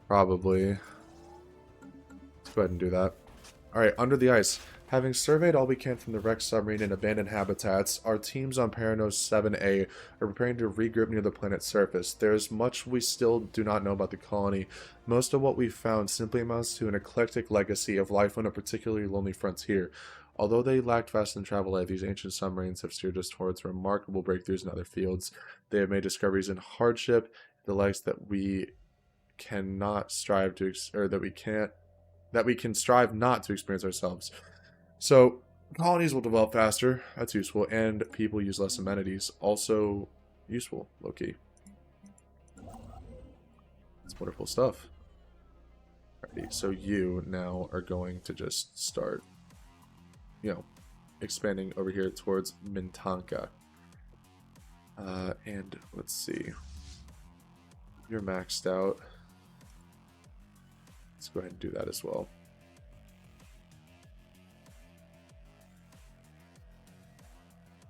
Probably. Let's go ahead and do that. Alright, under the ice. Having surveyed all we can from the wrecked submarine and abandoned habitats, our teams on Paranos 7A are preparing to regroup near the planet's surface. There is much we still do not know about the colony. Most of what we've found simply amounts to an eclectic legacy of life on a particularly lonely frontier. Although they lacked fast and travel light, these ancient submarines have steered us towards remarkable breakthroughs in other fields. They have made discoveries in hardship, the likes that we cannot strive to, or that we can strive not to experience ourselves. So, colonies will develop faster, that's useful, and people use less amenities, also useful, low-key. That's wonderful stuff. Alrighty, so you now are going to just start, you know, expanding over here towards Mintanka. And let's see. You're maxed out. Let's go ahead and do that as well.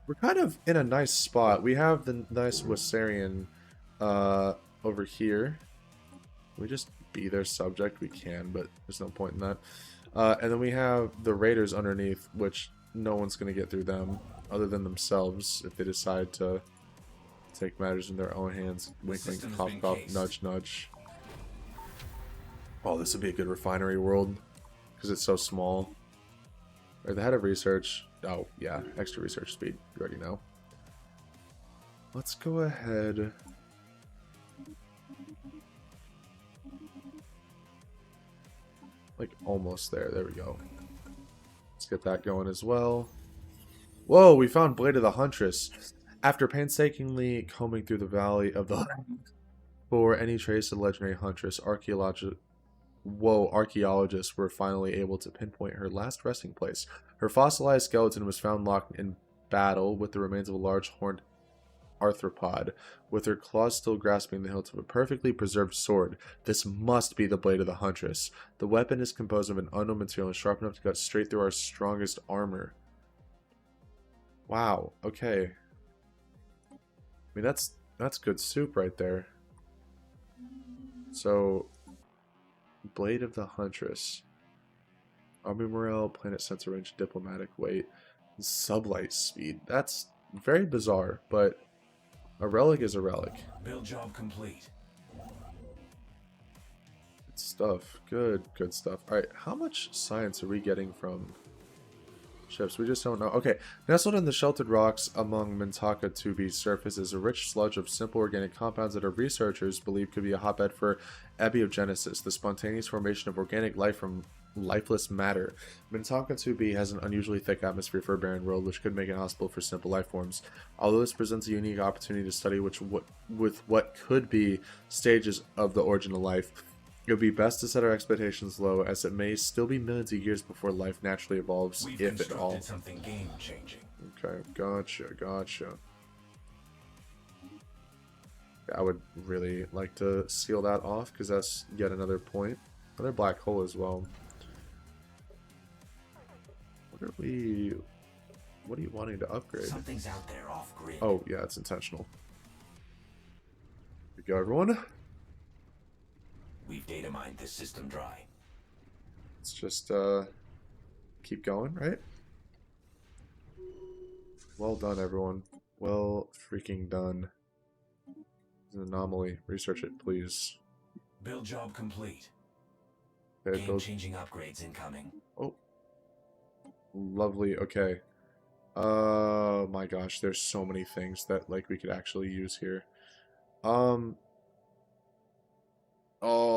We're kind of in a nice spot. We have the nice Wassarian over here. We just be their subject. We can, but there's no point in that. And then we have the raiders underneath, which no one's going to get through them other than themselves if they decide to take matters in their own hands. Wink, wink, cough, cough, nudge, nudge. Oh, this would be a good refinery world because it's so small. Or the head of research. Oh, yeah, extra research speed. You already know. Let's go ahead. Like, almost there. There we go. Let's get that going as well. Whoa, we found Blade of the Huntress. After painstakingly combing through the valley of the for any trace of the legendary Huntress, archaeologists were finally able to pinpoint her last resting place. Her fossilized skeleton was found locked in battle with the remains of a large horned arthropod, with her claws still grasping the hilt of a perfectly preserved sword. This must be the Blade of the Huntress. The weapon is composed of an unknown material and sharp enough to cut straight through our strongest armor. Wow, okay. I mean, that's good soup right there. So, Blade of the Huntress. Army morale, planet sensor range, diplomatic weight, sublight speed. That's very bizarre, but a relic is a relic. Build job complete. Good stuff. Good stuff. Alright, how much science are we getting from ships? We just don't know. Okay, nestled in the sheltered rocks among Mintaka 2B's surface is a rich sludge of simple organic compounds that our researchers believe could be a hotbed for abiogenesis, the spontaneous formation of organic life from lifeless matter. Mintaka 2B has an unusually thick atmosphere for a barren world, which could make it hospitable for simple life forms. Although this presents a unique opportunity to study with what could be stages of the origin of life, it would be best to set our expectations low, as it may still be millions of years before life naturally evolves, if at all. Something game-changing. Okay, gotcha. I would really like to seal that off, because that's yet another point. Another black hole as well. What are you wanting to upgrade? Something's out there off-grid. Oh, yeah, it's intentional. Here we go, everyone. We've data mined this system dry. Let's just keep going, right? Well done, everyone. Well freaking done. It's an anomaly. Research it, please. Build job complete. Okay, build. Game-changing upgrades incoming. Oh, lovely. Okay. My gosh, there's so many things that like we could actually use here. Oh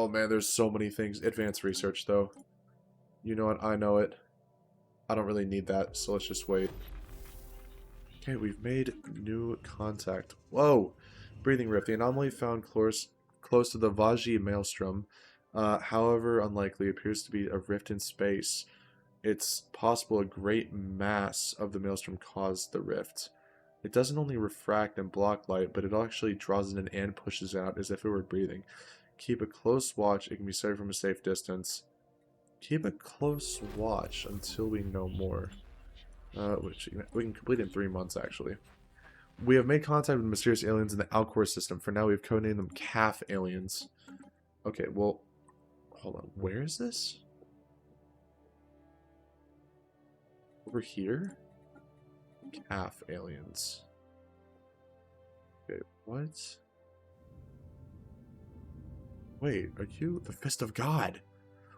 man, there's so many things. Advanced research though. You know what? I know it. I don't really need that, so let's just wait. Okay, we've made new contact. Whoa! Breathing rift. The anomaly found close to the Vaji maelstrom. However unlikely, appears to be a rift in space. It's possible a great mass of the maelstrom caused the rift. It doesn't only refract and block light, but it actually draws it in and pushes it out as if it were breathing. Keep a close watch. It can be sighted from a safe distance. Keep a close watch until we know more. Which we can complete in 3 months, actually. We have made contact with mysterious aliens in the Alcor system. For now, we've codenamed them calf aliens. Okay, well, hold on. Where is this? Over here? Calf aliens. Okay, what? Wait, are you the Fist of God?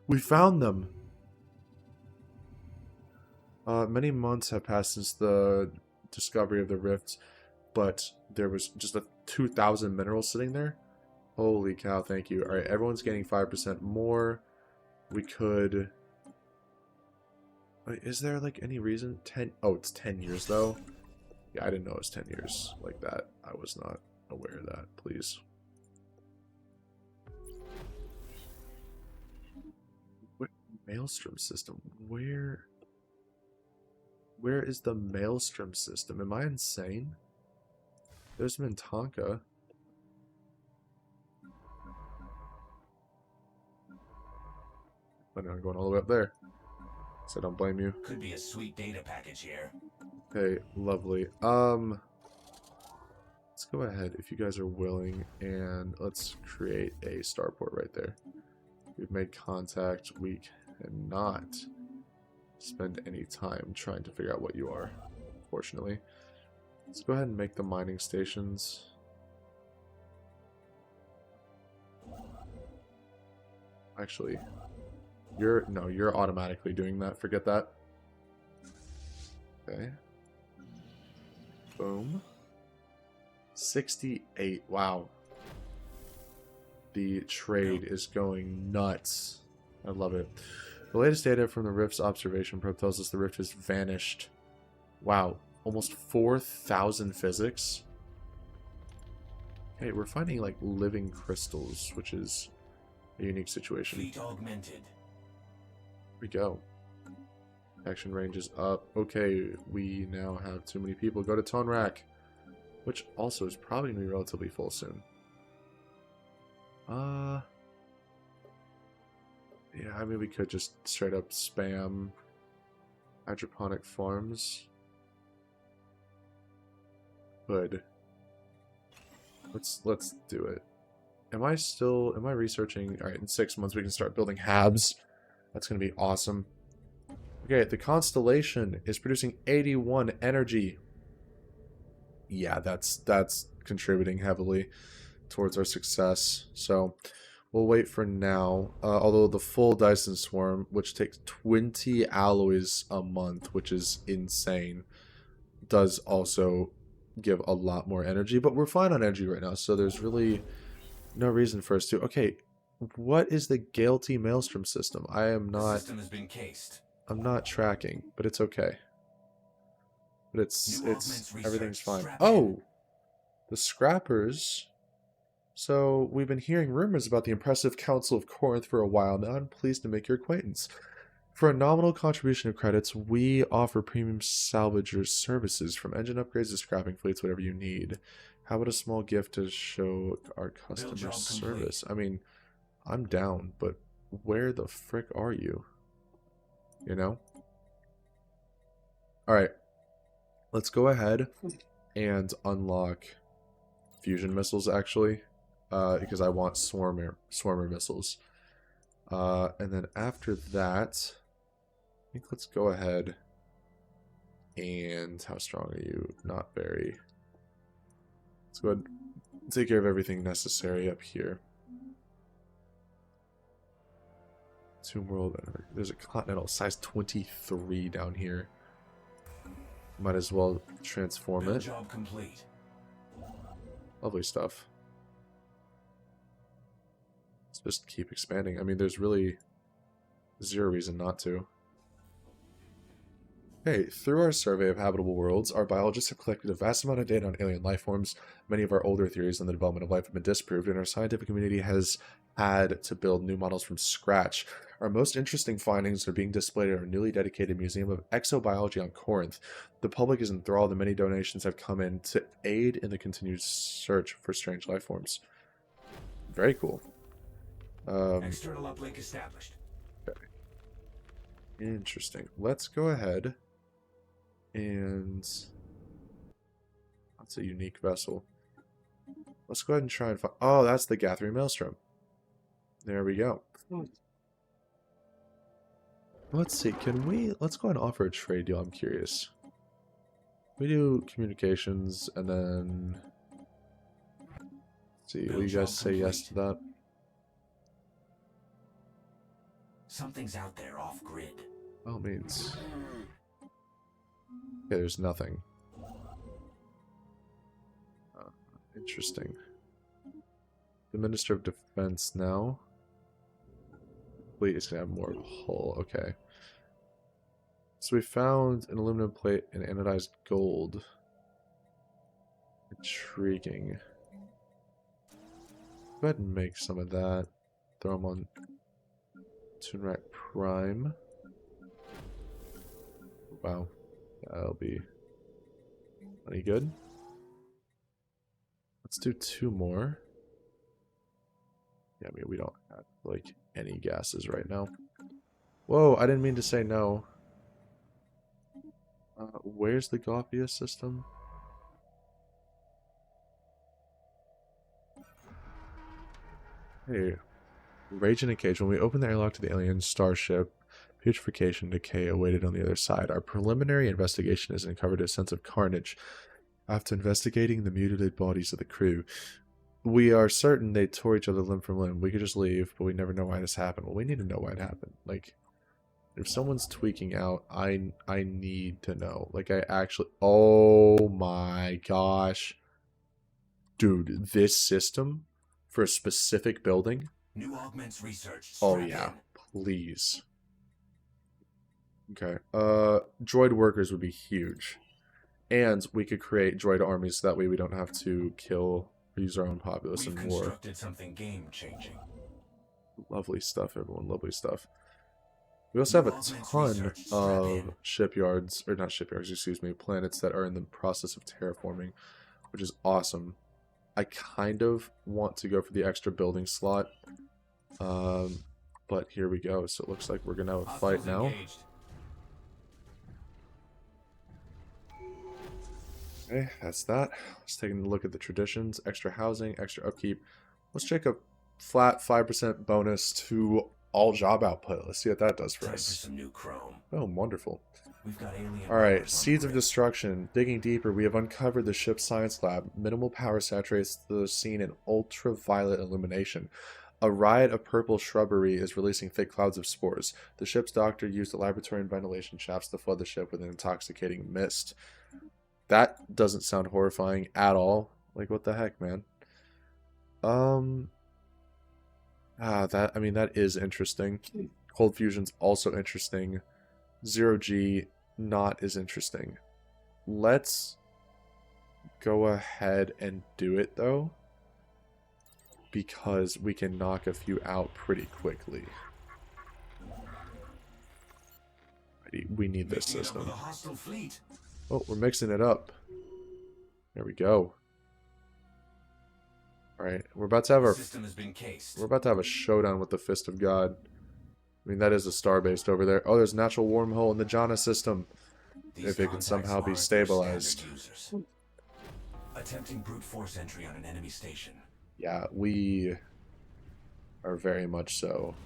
We found them! Many months have passed since the discovery of the rifts, but there was just a 2,000 minerals sitting there. Holy cow, thank you. Alright, everyone's getting 5% more. We could... Wait, is there, like, any reason? 10... Oh, it's 10 years, though. Yeah, I didn't know it was 10 years like that. I was not aware of that, please. What Maelstrom system? Where is the Maelstrom system? Am I insane? There's Mintanka. I'm not going all the way up there. So I don't blame you. Could be a sweet data package here. Okay, lovely. Let's go ahead if you guys are willing, and let's create a starport right there. We've made contact. We cannot spend any time trying to figure out what you are, fortunately. Let's go ahead and make the mining stations. Actually, you're automatically doing that. Forget that. Okay. Boom. 68. Wow. The trade is going nuts. I love it. The latest data from the Rift's observation probe tells us the Rift has vanished. Wow. Almost 4,000 physics. Hey, we're finding like living crystals, which is a unique situation. Fleet augmented. Here we go. Action range is up. Okay, we now have too many people. Go to Tonrak, which also is probably going to be relatively full soon. Yeah, I mean, we could just straight up spam hydroponic farms. Could. Let's do it. Am I researching? Alright, in 6 months we can start building habs. That's going to be awesome. Okay, the constellation is producing 81 energy. Yeah, that's contributing heavily towards our success. So we'll wait for now. Although the full Dyson Swarm, which takes 20 alloys a month, which is insane, does also give a lot more energy. But we're fine on energy right now, so there's really no reason for us to. Okay, what is the Gaelty Maelstrom system? The system has been cased. I'm not tracking, but it's okay. But it's everything's fine. Scrap Oh, the scrappers. So we've been hearing rumors about the impressive Council of Corinth for a while now. I'm pleased to make your acquaintance. For a nominal contribution of credits, we offer premium salvager services, from engine upgrades to scrapping fleets, whatever you need. How about a small gift to show our customer service? I mean, I'm down, but where the frick are you? You know? Alright. Let's go ahead and unlock fusion missiles, actually. Because I want swarmer missiles. And then after that, I think let's go ahead and... How strong are you? Not very. Let's go ahead and take care of everything necessary up here. Tomb World. There's a continental size 23 down here. Might as well transform it. Job complete. Lovely stuff. Let's just keep expanding. I mean, there's really zero reason not to. Hey, through our survey of habitable worlds, our biologists have collected a vast amount of data on alien life forms. Many of our older theories on the development of life have been disproved, and our scientific community has had to build new models from scratch. Our most interesting findings are being displayed at our newly dedicated Museum of Exobiology on Corinth. The public is enthralled, and many donations have come in to aid in the continued search for strange life forms. Very cool. External uplink established. Okay. Interesting. Let's go ahead and that's a unique vessel. Let's go ahead and try and find. Oh, that's the Gathering Maelstrom. There we go. Let's see. Let's go ahead and offer a trade deal. I'm curious. We do communications and then. Let's see. Will you guys say yes to that? Something's out there off grid. By all means. Okay, there's nothing. Interesting. The Minister of Defense now. Fleet is gonna have more of a hull. Okay. So we found an aluminum plate and anodized gold. Intriguing. Go ahead and make some of that. Throw them on Tunrak Prime. Wow. That'll be any good. Let's do 2 more. Yeah, I mean, we don't have, like, any gases right now. Whoa, I didn't mean to say no. Where's the Gothia system? Hey, Rage in a Cage. When we opened the airlock to the alien starship, putrefaction and decay awaited on the other side. Our preliminary investigation has uncovered a sense of carnage. After investigating the mutilated bodies of the crew, we are certain they tore each other limb from limb. We could just leave, but we never know why this happened. Well, we need to know why it happened. Like, if someone's tweaking out, I need to know. Like, I actually... Oh my gosh. Dude, this system for a specific building? New augments research. Oh yeah, please. Okay. Droid workers would be huge. And we could create droid armies so that way we don't have to kill or use our own populace in war. Constructed something game-changing. Lovely stuff, everyone. Lovely stuff. We also have a ton of shipyards, or not shipyards, excuse me, planets that are in the process of terraforming, which is awesome. I kind of want to go for the extra building slot, but here we go. So it looks like we're gonna have a fight now. Engaged. Okay, that's that. Let's take a look at the traditions. Extra housing, extra upkeep. Let's check a flat 5% bonus to all job output. Let's see what that does for Time us. for some new chrome. Oh, wonderful. We've got alien Alright, powers on Seeds of grid. Destruction. Digging deeper, we have uncovered the ship's science lab. Minimal power saturates the scene in ultraviolet illumination. A riot of purple shrubbery is releasing thick clouds of spores. The ship's doctor used the laboratory and ventilation shafts to flood the ship with an intoxicating mist. That doesn't sound horrifying at all. Like, what the heck, man? That is interesting. Cold fusion's also interesting. 0G not as interesting. Let's go ahead and do it though, because we can knock a few out pretty quickly. We need this system. With a hostile fleet. Oh, we're mixing it up. There we go. Alright, we're about to have our System has been cased. We're about to have a showdown with the Fist of God. I mean, that is a starbase over there. Oh, there's a natural wormhole in the Jana system. These If it can contacts somehow be aren't their stabilized. standard users. Attempting brute force entry on an enemy station. Yeah, we are very much so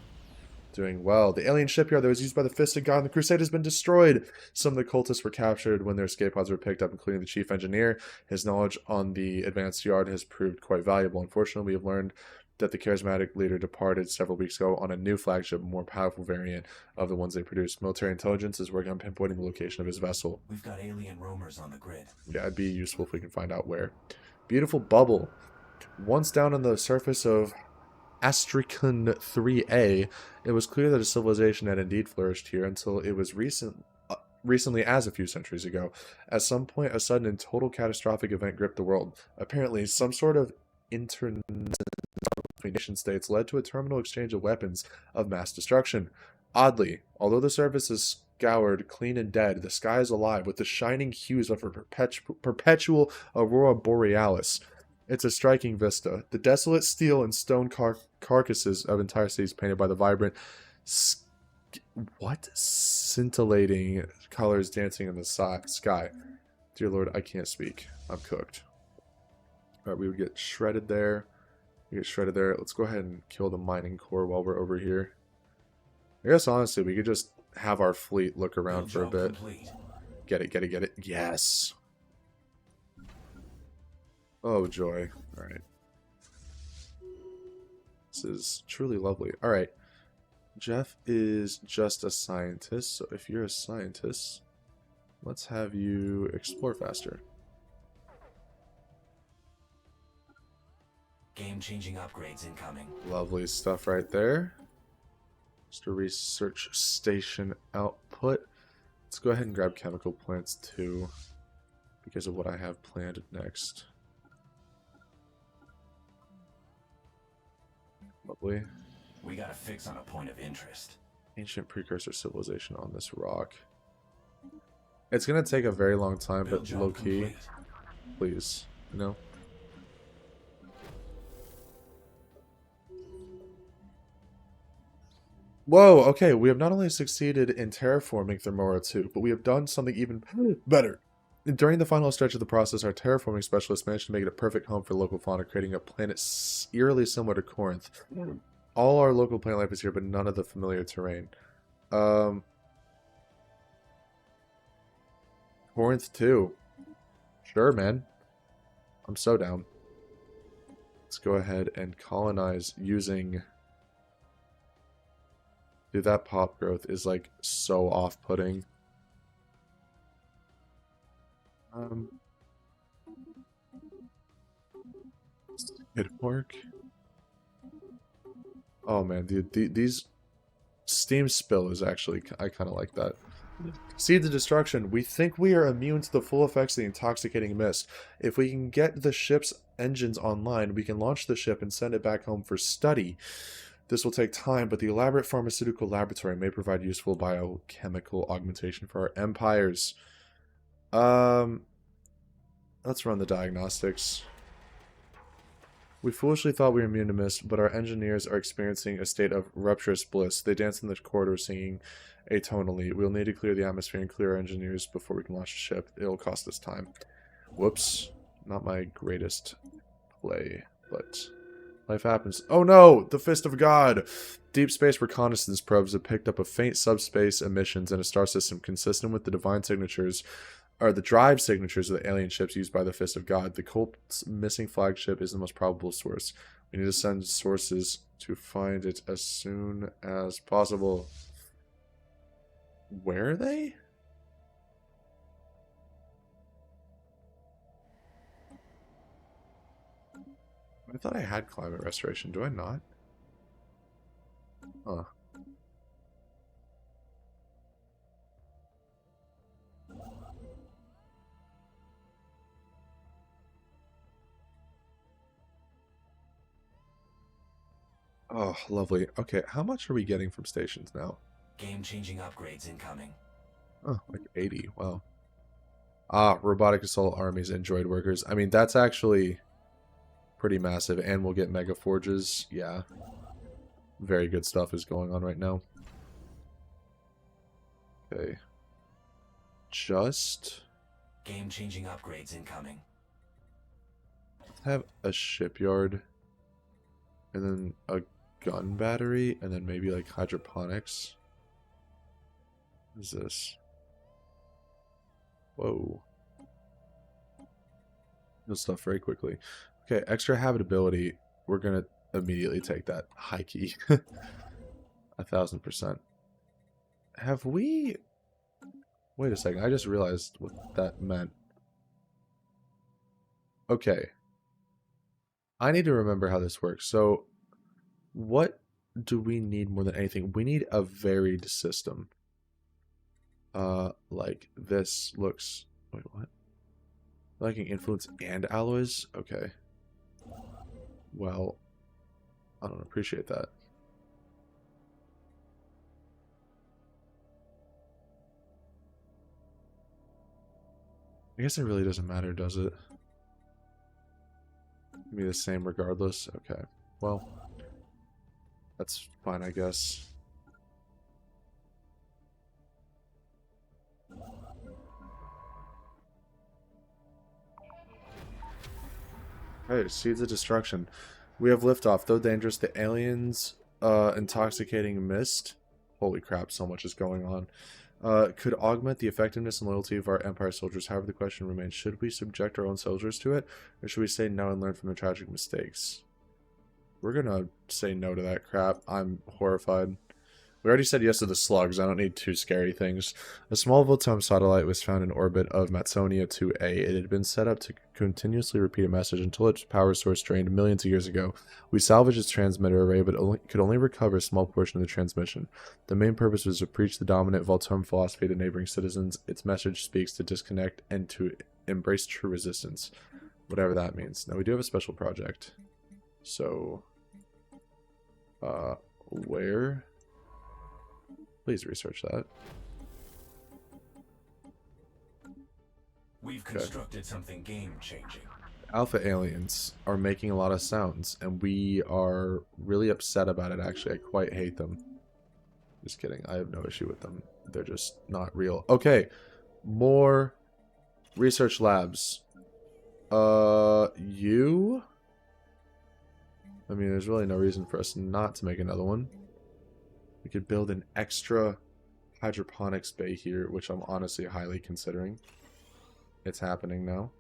doing well. The alien shipyard that was used by the Fist of God in the Crusade has been destroyed. Some of the cultists were captured when their escape pods were picked up, including the chief engineer. His knowledge on the advanced yard has proved quite valuable. Unfortunately, we have learned that the charismatic leader departed several weeks ago on a new flagship, more powerful variant of the ones they produced. Military intelligence is working on pinpointing the location of his vessel. We've got alien roamers on the grid. Yeah, it'd be useful if we can find out where. Beautiful bubble. Once down on the surface of Astricon 3A, it was clear that a civilization had indeed flourished here until it was recently as a few centuries ago. At some point, a sudden and total catastrophic event gripped the world. Apparently, some sort of international nation states led to a terminal exchange of weapons of mass destruction. Oddly, although the surface is scoured, clean and dead, the sky is alive with the shining hues of a perpetual aurora borealis. It's a striking vista. The desolate steel and stone carcasses of entire cities painted by the vibrant, scintillating colors dancing in the sky. Dear Lord, I can't speak. I'm cooked. Alright, we would get shredded there. We get shredded there. Let's go ahead and kill the mining core while we're over here. I guess, honestly, we could just have our fleet look around for a bit. Complete. Get it, get it, get it. Yes! Oh, joy. Alright. This is truly lovely. Alright. Jeff is just a scientist, so if you're a scientist, let's have you explore faster. Game-changing upgrades incoming. Lovely stuff right there. Just a research station output. Let's go ahead and grab chemical plants too, because of what I have planned next. Lovely. We got a fix on a point of interest. Ancient precursor civilization on this rock. It's gonna take a very long time, but low key, please, you know. Whoa, okay, we have not only succeeded in terraforming Thermora 2, but we have done something even better. During the final stretch of the process, our terraforming specialist managed to make it a perfect home for local fauna, creating a planet eerily similar to Corinth. All our local plant life is here, but none of the familiar terrain. Corinth 2. Sure, man. I'm so down. Let's go ahead and colonize using... Dude, that pop growth is like so off-putting. Skid mark. Oh man, dude, these steam spill is actually, I kind of like that. Seeds of destruction. We think we are immune to the full effects of the intoxicating mist. If we can get the ship's engines online, we can launch the ship and send it back home for study. This will take time, but the elaborate pharmaceutical laboratory may provide useful biochemical augmentation for our empires. Let's run the diagnostics. We foolishly thought we were immune to mist, but our engineers are experiencing a state of rapturous bliss. They dance in the corridor singing atonally. We'll need to clear the atmosphere and clear our engineers before we can launch the ship. It'll cost us time. Whoops. Not my greatest play, but... life happens. Oh no! The Fist of God! Deep space reconnaissance probes have picked up a faint subspace emissions in a star system consistent with the divine signatures, or the drive signatures of the alien ships used by the Fist of God. The cult's missing flagship is the most probable source. We need to send sources to find it as soon as possible. Where are they? I thought I had climate restoration. Do I not? Huh. Oh, lovely. Okay, how much are we getting from stations now? Game-changing upgrades incoming. Oh, like 80. Wow. Ah, robotic assault armies and droid workers. I mean, that's actually pretty massive, and we'll get mega forges. Yeah. Very good stuff is going on right now. Okay. Just Game-changing upgrades incoming. have a shipyard, and then a gun battery, and then maybe like hydroponics. What is this? Whoa. This stuff very quickly. Okay, extra habitability. We're gonna immediately take that high key. 1000%. Have we... Wait a second, I just realized what that meant. Okay. I need to remember how this works. So, what do we need more than anything? We need a varied system. Like this looks... Wait, what? Liking influence and alloys? Okay. Well, I don't appreciate that. I guess it really doesn't matter, does it? Be the same regardless? Okay. Well, that's fine, I guess. Hey, Seeds of Destruction. We have liftoff. Though dangerous, the aliens, intoxicating mist. Holy crap, so much is going on. Could augment the effectiveness and loyalty of our Empire soldiers. However, the question remains, should we subject our own soldiers to it? Or should we say no and learn from the tragic mistakes? We're gonna say no to that crap. I'm horrified. We already said yes to the slugs. I don't need two scary things. A small Voltome satellite was found in orbit of Matsonia 2A. It had been set up to continuously repeat a message until its power source drained millions of years ago. We salvaged its transmitter array, but could only recover a small portion of the transmission. The main purpose was to preach the dominant Voltome philosophy to neighboring citizens. Its message speaks to disconnect and to embrace true resistance. Whatever that means. Now, we do have a special project. So, where... Please research that. We've constructed something game-changing. Alpha aliens are making a lot of sounds, and we are really upset about it, actually. I quite hate them. Just kidding. I have no issue with them. They're just not real. Okay. More research labs. You? I mean, there's really no reason for us not to make another one. We could build an extra hydroponics bay here, which I'm honestly highly considering. It's happening now.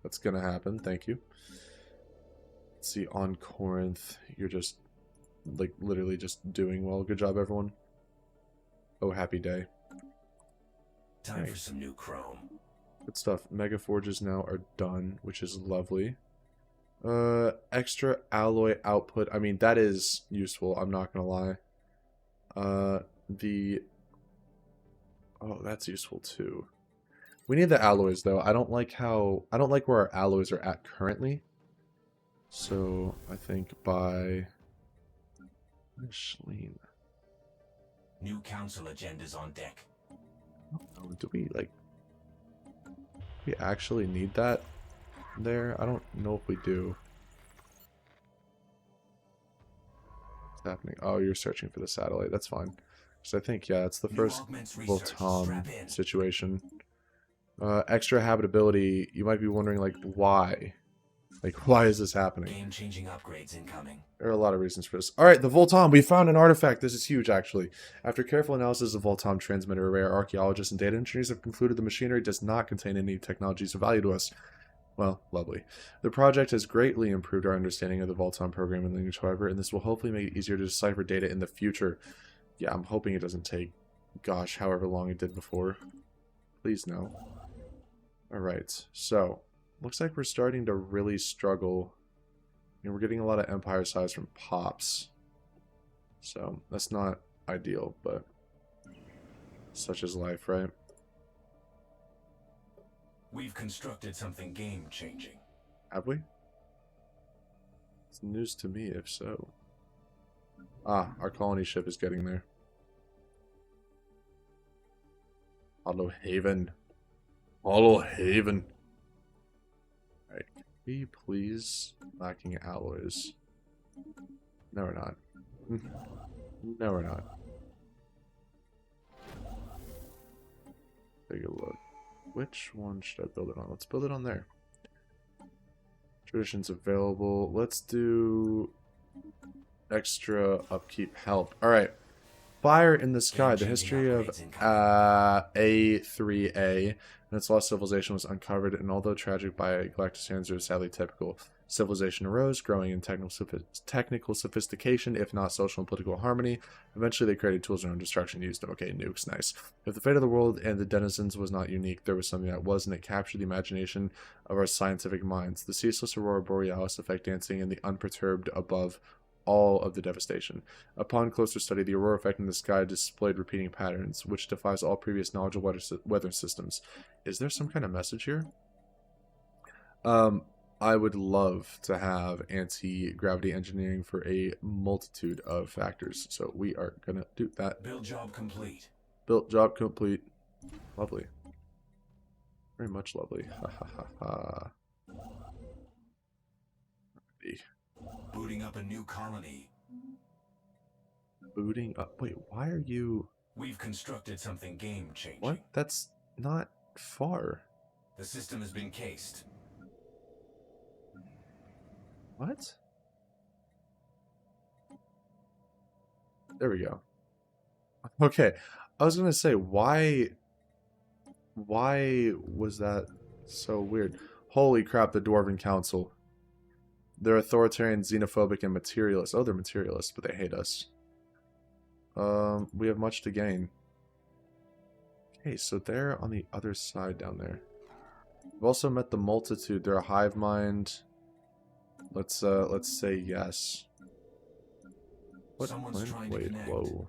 That's gonna happen. Thank you. Let's see, on Corinth, you're just, like, literally just doing well. Good job, everyone. Oh, happy day. Time for some new chrome. Good stuff. Mega forges now are done, which is lovely. Extra alloy output. I mean, that is useful. I'm not gonna lie. Oh, that's useful too. We need the alloys though. I don't like where our alloys are at currently. So I think by Schleen. New council agendas on deck. Oh, do we actually need that there? I don't know if we do. Happening. Oh, you're searching for the satellite. That's fine. So I think, yeah, it's the first Voltome situation. Extra habitability. You might be wondering, like, why? Like, why is this happening? Game-changing upgrades incoming. There are a lot of reasons for this. Alright, the Voltome. We found an artifact. This is huge, actually. After careful analysis of the Voltome transmitter array, our archaeologists and data engineers have concluded the machinery does not contain any technologies of value to us. Well, lovely. The project has greatly improved our understanding of the Voltome programming language, however, and this will hopefully make it easier to decipher data in the future. Yeah, I'm hoping it doesn't take, gosh, however long it did before. Please no. Alright, so, looks like we're starting to really struggle. And we're getting a lot of empire size from pops. So, that's not ideal, but such is life, right? We've constructed something game-changing. Have we? It's news to me, if so. Ah, our colony ship is getting there. Hollow Haven. Hollow Haven. Alright, can we please lacking alloys? No, we're not. No, we're not. Take a look. Which one should I build it on? Let's build it on there. Traditions available. Let's do extra upkeep help. Alright. Fire in the Sky. The history of A3A and its lost civilization was uncovered, and although tragic by galactic standards, it was sadly typical. Civilization arose, growing in technical sophistication, if not social and political harmony. Eventually, they created tools of their own destruction, used them. Okay, nukes, nice. If the fate of the world and the denizens was not unique, there was something that was, and it captured the imagination of our scientific minds. The ceaseless aurora borealis effect dancing in the unperturbed above all of the devastation. Upon closer study, the aurora effect in the sky displayed repeating patterns, which defies all previous knowledge of weather systems. Is there some kind of message here? I would love to have anti-gravity engineering for a multitude of factors, so we are gonna do that. Build job complete. Built job complete. Lovely. Very much lovely. Ha ha ha ha. Booting up a new colony. Booting up. Wait, why are you... We've constructed something game-changing. What? That's not far. The system has been cased. What? There we go. Okay, I was gonna say, why was that so weird? Holy crap, the Dwarven Council. They're authoritarian, xenophobic, and materialist. Oh, they're materialists, but they hate us. We have much to gain. Okay, so they're on the other side down there. We've also met the multitude. They're a hive mind. Let's say yes. What? Someone's trying to Wait, connect. whoa.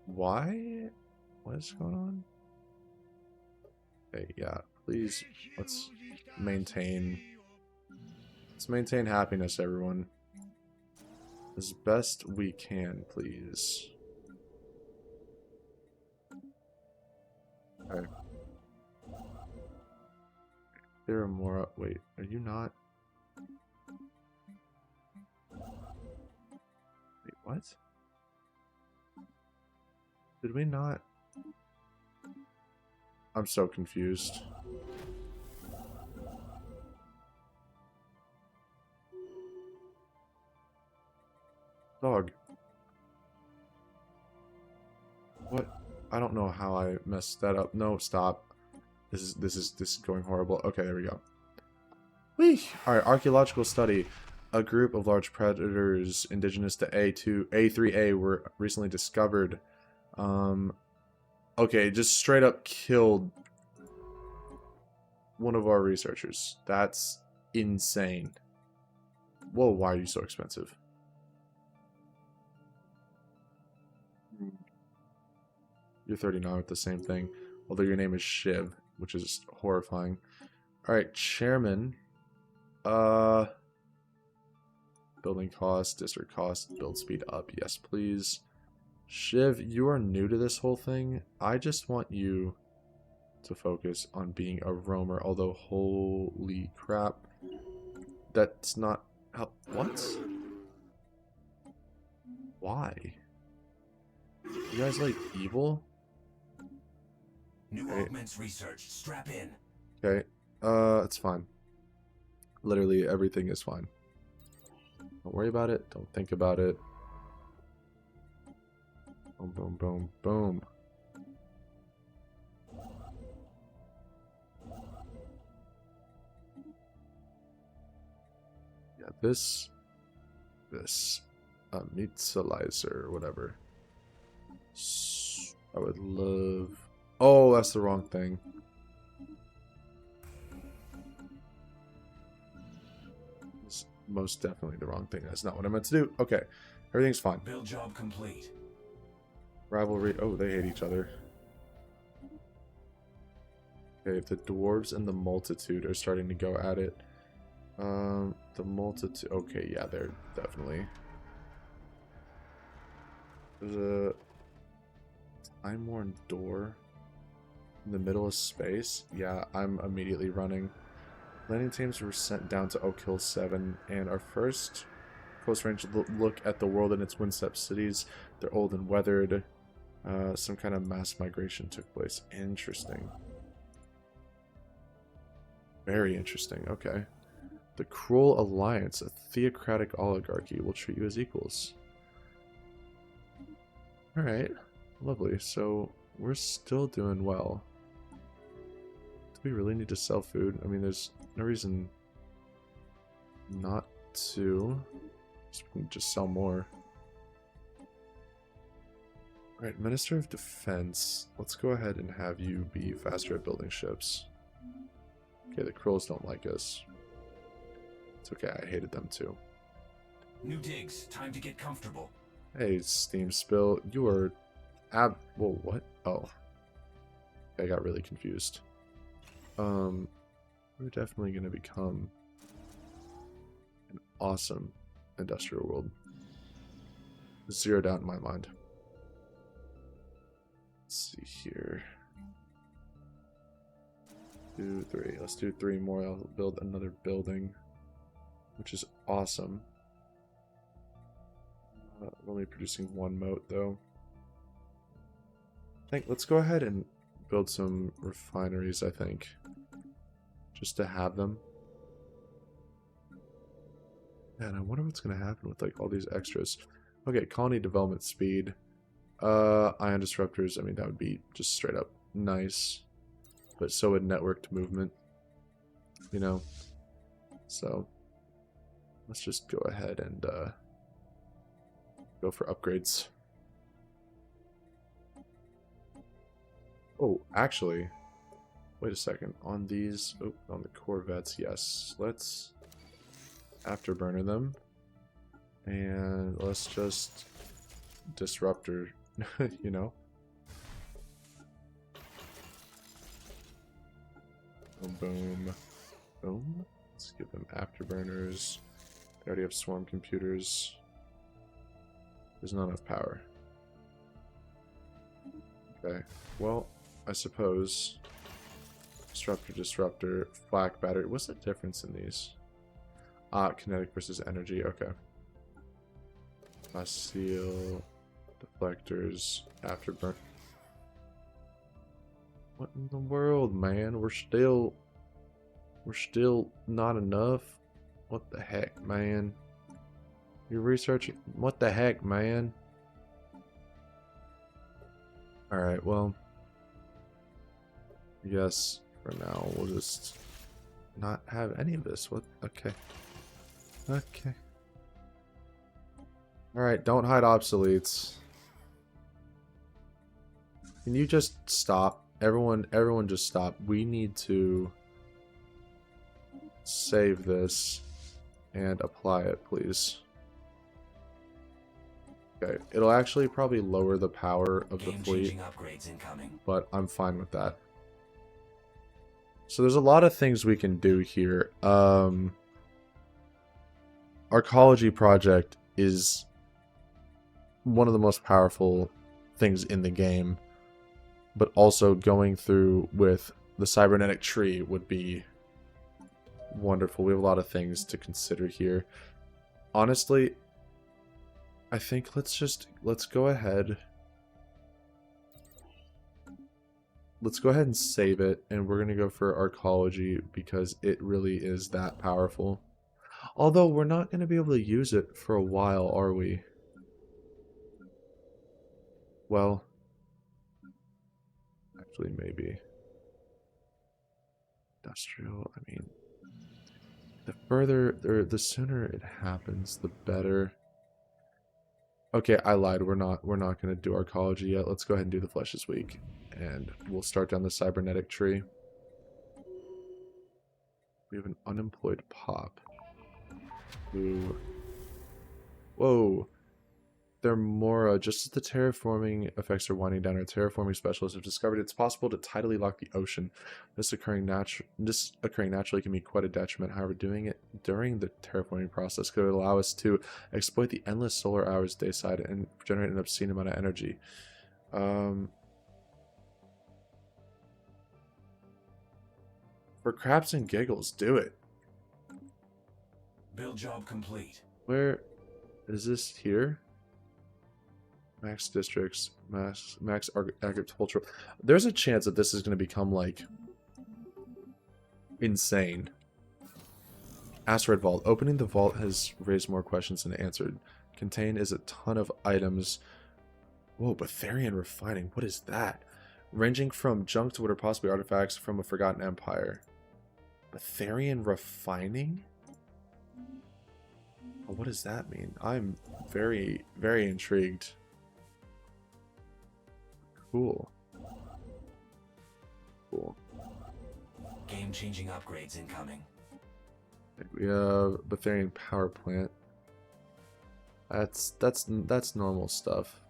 Why? What is going on? Okay, yeah, please, let's maintain happiness, everyone. As best we can, please. Okay. There are more. Wait, are you not? Wait, what? Did we not? I'm so confused. Dog. What? I don't know how I messed that up. No, stop. This is going horrible. Okay, there we go. Whee! Alright, archaeological study. A group of large predators indigenous to A3A were recently discovered. Okay, just straight up killed one of our researchers. That's insane. Whoa, why are you so expensive? You're 39 with the same thing. Although your name is Shiv, which is horrifying. Alright, chairman. Building cost, district cost, build speed up. Yes, please. Shiv, you are new to this whole thing. I just want you to focus on being a roamer. Although, holy crap. That's not how... What? Why? You guys like evil? New augments researched. Strap in. Okay. It's fine. Literally everything is fine. Don't worry about it. Don't think about it. Boom, boom, boom, boom. Yeah, this militarizer or whatever. I would love... Oh, that's the wrong thing. It's most definitely the wrong thing. That's not what I meant to do. Okay, everything's fine. Build job complete. Rivalry. Oh, they hate each other. Okay, the dwarves and the multitude are starting to go at it. The multitude. Okay, yeah, they're definitely. There's a time-worn door in the middle of space. Yeah, I'm immediately running. Landing teams were sent down to Oak Hill 7, and our first close-range look at the world and its windswept cities. They're old and weathered. Some kind of mass migration took place. Interesting. Very interesting. Okay. The Cruel Alliance, a theocratic oligarchy, will treat you as equals. Alright. Lovely. So, we're still doing well. Do we really need to sell food? I mean, there's no reason Not to. So we can just sell more. Alright, Minister of Defense. Let's go ahead and have you be faster at building ships. Okay, the Krulls don't like us. It's okay, I hated them too. New digs. Time to get comfortable. Hey, Steam Spill, you are whoa, what? Oh. I got really confused. We're definitely gonna become an awesome industrial world. Zero doubt in my mind. Let's see here. 2, 3. Let's do 3 more. I'll build another building, which is awesome. Only producing 1 moat though. I think let's go ahead and build some refineries, I think. Just to have them. And I wonder what's gonna happen with like all these extras. Okay, colony development speed. Ion disruptors, I mean that would be just straight up nice. But so would networked movement. You know. So let's just go ahead and go for upgrades. Oh, actually, wait a second. On these, oh, on the Corvettes, yes. Let's afterburner them. And let's just disruptor, you know? Boom, boom, boom. Let's give them afterburners. They already have swarm computers. There's not enough power. Okay, well, I suppose disruptor, flak battery. What's the difference in these? Kinetic versus energy. Okay. Seal, deflectors, afterburn. What in the world, man? We're still not enough. What the heck, man? You're researching. What the heck, man? Alright, well, I guess for now we'll just not have any of this. What? Okay. Okay. Alright, don't hide obsoletes. Can you just stop? Everyone just stop. We need to save this and apply it, please. Okay, it'll actually probably lower the power of the fleet, but I'm fine with that. So there's a lot of things we can do here. Arcology project is one of the most powerful things in the game, but also going through with the cybernetic tree would be wonderful. We have a lot of things to consider here. Honestly, I think let's go ahead. Let's go ahead and save it, and we're gonna go for arcology because it really is that powerful. Although we're not gonna be able to use it for a while, are we? Well, actually, maybe. Industrial, I mean, the further, or the sooner it happens, the better. Okay, I lied. We're not going to do arcology yet. Let's go ahead and do the flesh this week, and we'll start down the cybernetic tree. We have an unemployed pop. Ooh. Whoa. They're more, just as the terraforming effects are winding down, our terraforming specialists have discovered it's possible to tidally lock the ocean. This occurring naturally can be quite a detriment. However, doing it during the terraforming process could allow us to exploit the endless solar hours dayside and generate an obscene amount of energy. For craps and giggles, do it. Build job complete. Where is this here? Max districts, max agricultural. There's a chance that this is going to become like insane. Asteroid vault. Opening the vault has raised more questions than answered. Contained is a ton of items. Whoa, Betharian refining. What is that? Ranging from junk to what are possibly artifacts from a forgotten empire. Betharian refining? What does that mean? I'm very, very intrigued. Cool. Cool. Game-changing upgrades incoming. We have Betharian power plant. That's normal stuff.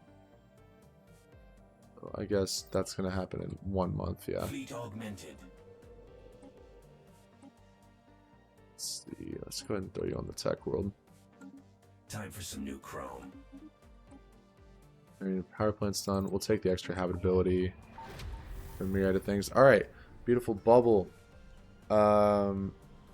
I guess that's gonna happen in 1 month, yeah. Fleet augmented. Let's see. Let's go ahead and throw you on the tech world. Time for some new chrome. Power plant's done. We'll take the extra habitability for myriad of things. Alright. Beautiful bubble.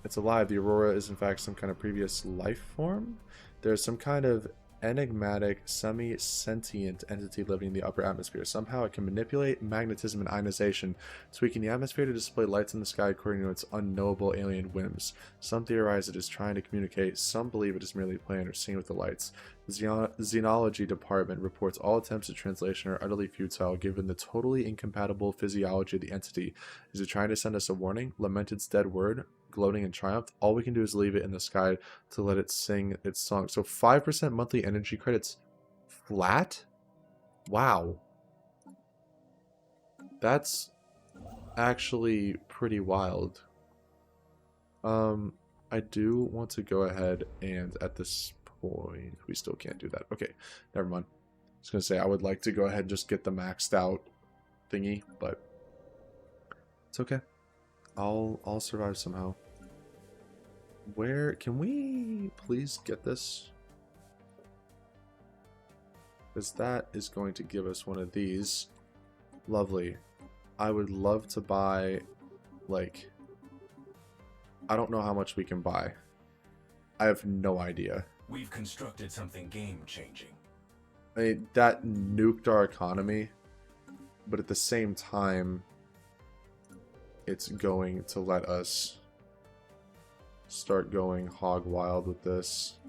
It's alive. The Aurora is in fact some kind of previous life form. There's some kind of enigmatic, semi-sentient entity living in the upper atmosphere. Somehow it can manipulate magnetism and ionization, tweaking the atmosphere to display lights in the sky according to its unknowable alien whims. Some theorize it is trying to communicate, some believe it is merely playing or seeing with the lights. The Xenology Department reports all attempts at translation are utterly futile given the totally incompatible physiology of the entity. Is it trying to send us a warning? Lament its dead word? Gloating in triumph? All we can do is leave it in the sky to let it sing its song. So 5% monthly energy credits flat? Wow. That's actually pretty wild. I do want to go ahead and at this point, we still can't do that. Okay, never mind. I was going to say I would like to go ahead and just get the maxed out thingy, but it's okay. I'll survive somehow. Where can we please get this? Because that is going to give us one of these. Lovely. I would love to buy, like, I don't know how much we can buy. I have no idea. We've constructed something game-changing. I mean, that nuked our economy, but at the same time, it's going to let us start going hog wild with this.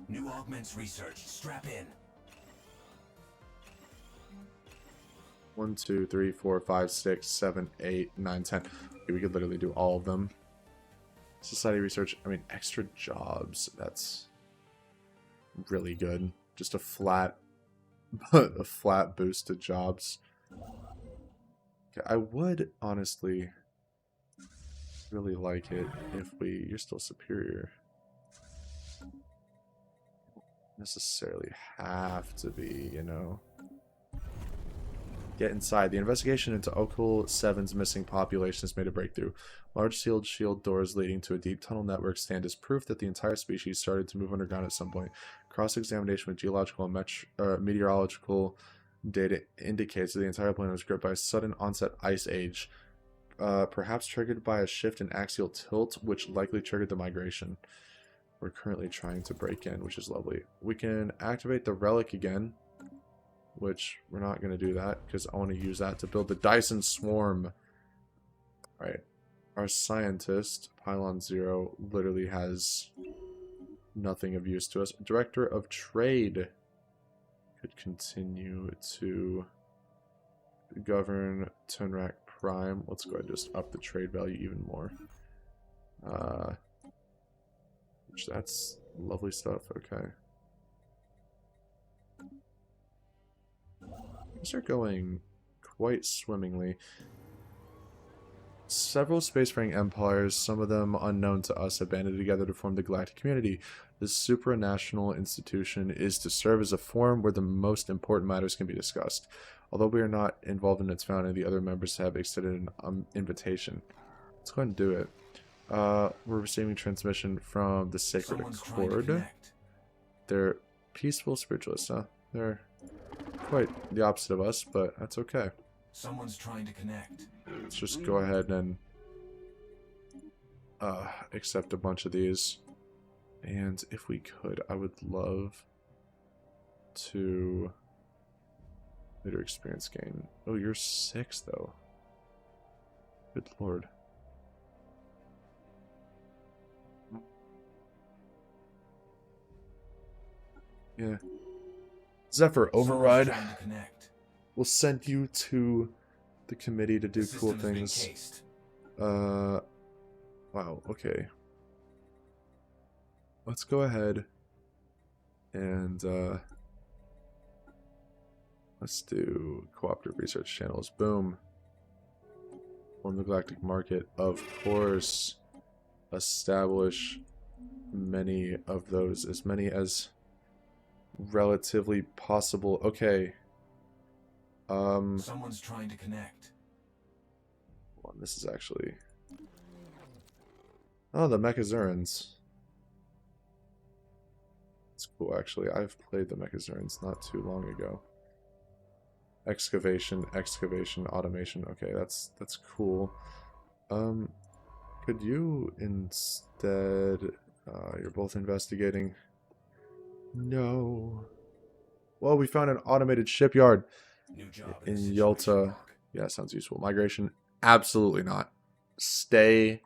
New augments researched. Strap in. 1, 2, 3, 4, 5, 6, 7, 8, 9, 10. Okay, we could literally do all of them. Society research. I mean, extra jobs. That's really good. Just a flat boost to jobs. Okay, I would honestly really like it if you're still superior. Necessarily have to be, you know. Get inside. The investigation into Okul 7's missing population has made a breakthrough. Large sealed shield doors leading to a deep tunnel network stand as proof that the entire species started to move underground at some point. Cross-examination with geological and meteorological data indicates that the entire planet was gripped by a sudden onset ice age, perhaps triggered by a shift in axial tilt, which likely triggered the migration. We're currently trying to break in, which is lovely. We can activate the relic again, which we're not going to do that because I want to use that to build the Dyson Swarm. Alright. Our scientist, Pylon 0, literally has nothing of use to us. Director of Trade could continue to govern Tunrak Prime. Let's go ahead and just up the trade value even more. That's lovely stuff. Okay. These are going quite swimmingly. Several spacefaring empires, some of them unknown to us, have banded together to form the Galactic Community. This supranational institution is to serve as a forum where the most important matters can be discussed. Although we are not involved in its founding, the other members have extended an invitation. Let's go ahead and do it. We're receiving transmission from the Sacred Accord. They're peaceful spiritualists, huh? They're quite the opposite of us, but that's okay. Someone's trying to connect. Let's just go ahead and accept a bunch of these. And if we could, I would love to later experience gain. Oh, you're 6 though. Good lord. Yeah. Zephyr Override. We'll send you to the committee to do cool things. Wow, okay. let's go ahead and let's do cooperative research channels. Boom. Form the galactic market, of course. Establish many of those, as many as relatively possible. Okay. Someone's trying to connect. Well, this is actually... Oh, the Mechazurans. It's cool, actually. I've played the Mechazurans not too long ago. Excavation, automation. Okay, that's cool. Could you instead... you're both investigating. No. Well, we found an automated shipyard New job in situation Yalta. log. Yeah, sounds useful. Migration? Absolutely not. Stay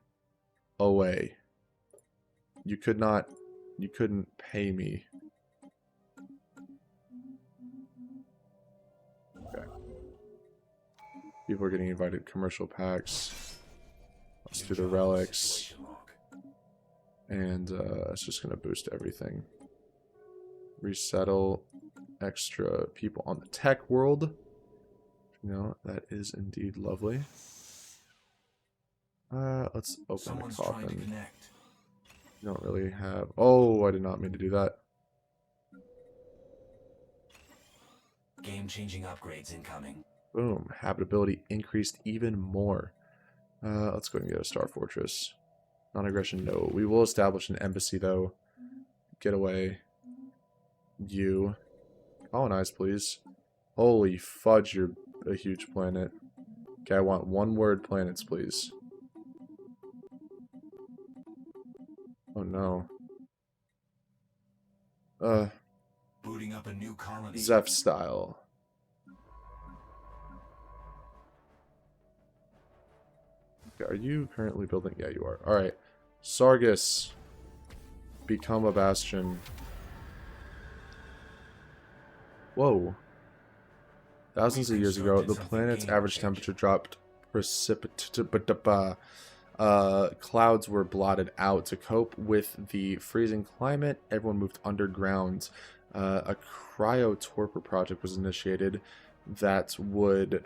away. You couldn't pay me. Okay. People are getting invited to commercial packs. Let's do the New job relics. situation log. And it's just going to boost everything. Resettle extra people on the tech world. You know, that is indeed lovely. Let's open Someone's the trying to coffin. connect. You don't really have... Oh, I did not mean to do that. Game-changing upgrades incoming. Boom. Habitability increased even more. Let's go and get a Star Fortress. Non-aggression, no. We will establish an embassy, though. Get away. You. Colonize, please. Holy fudge, you're a huge planet. Okay, I want one-word planets, please. Oh, no. Booting up a new colony. Zeph style. Okay, are you currently building? Yeah, you are. Alright. Sargus. Become a bastion. Whoa. Thousands of years ago, the planet's average temperature dropped precipitously. Clouds were blotted out. To cope with the freezing climate, everyone moved underground. A cryotorpor project was initiated that would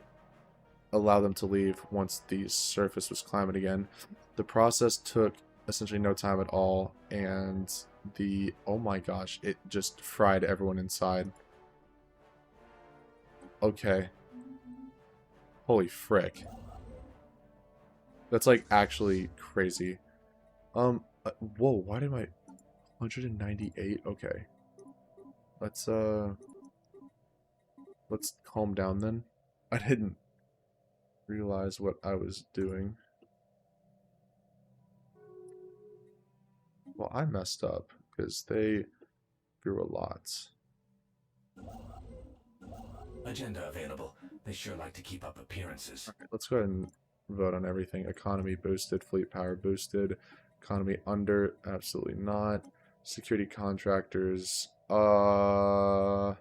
allow them to leave once the surface was climate again. The process took essentially no time at all, and the... Oh my gosh, it just fried everyone inside. Okay. Holy frick. That's like actually crazy. Whoa, why did my 198? Okay. Let's calm down then. I didn't realize what I was doing. Well, I messed up because they grew a lot. Agenda available. They sure like to keep up appearances. Okay, let's go ahead and vote on everything. Economy boosted, fleet power boosted. Economy under, absolutely not. Security contractors, I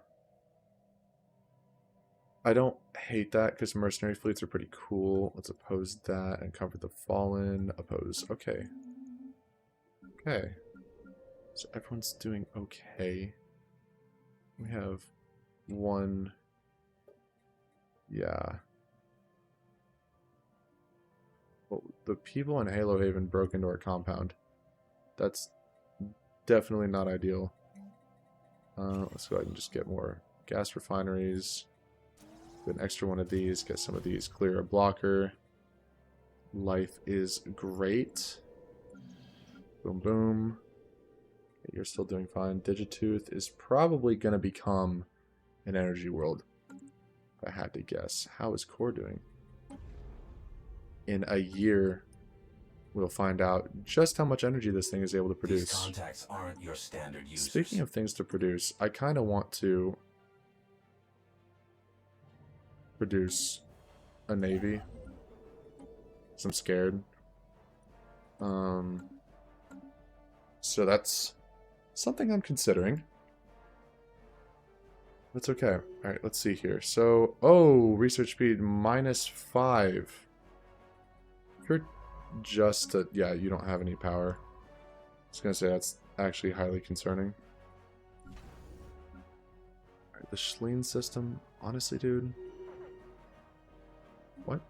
don't hate that because mercenary fleets are pretty cool. Let's oppose that and comfort the fallen. Oppose. Okay. Okay. So everyone's doing okay. We have one. Yeah. Well, the people in Halo Haven broke into our compound. That's definitely not ideal. Let's go ahead and just get more gas refineries. Get an extra one of these. Get some of these. Clear a blocker. Life is great. Boom, boom. Okay, you're still doing fine. Digitooth is probably going to become an energy world. If I had to guess. How is Core doing? In a year, we'll find out just how much energy this thing is able to produce. These contacts aren't your standard users. Speaking of things to produce, I kind of want to produce a navy. 'Cause I'm scared. So that's something I'm considering. That's okay. Alright, let's see here. So, oh, research speed -5. If you're just a, yeah, you don't have any power. was gonna say that's actually highly concerning. Alright, the Schleen system, honestly, dude. What?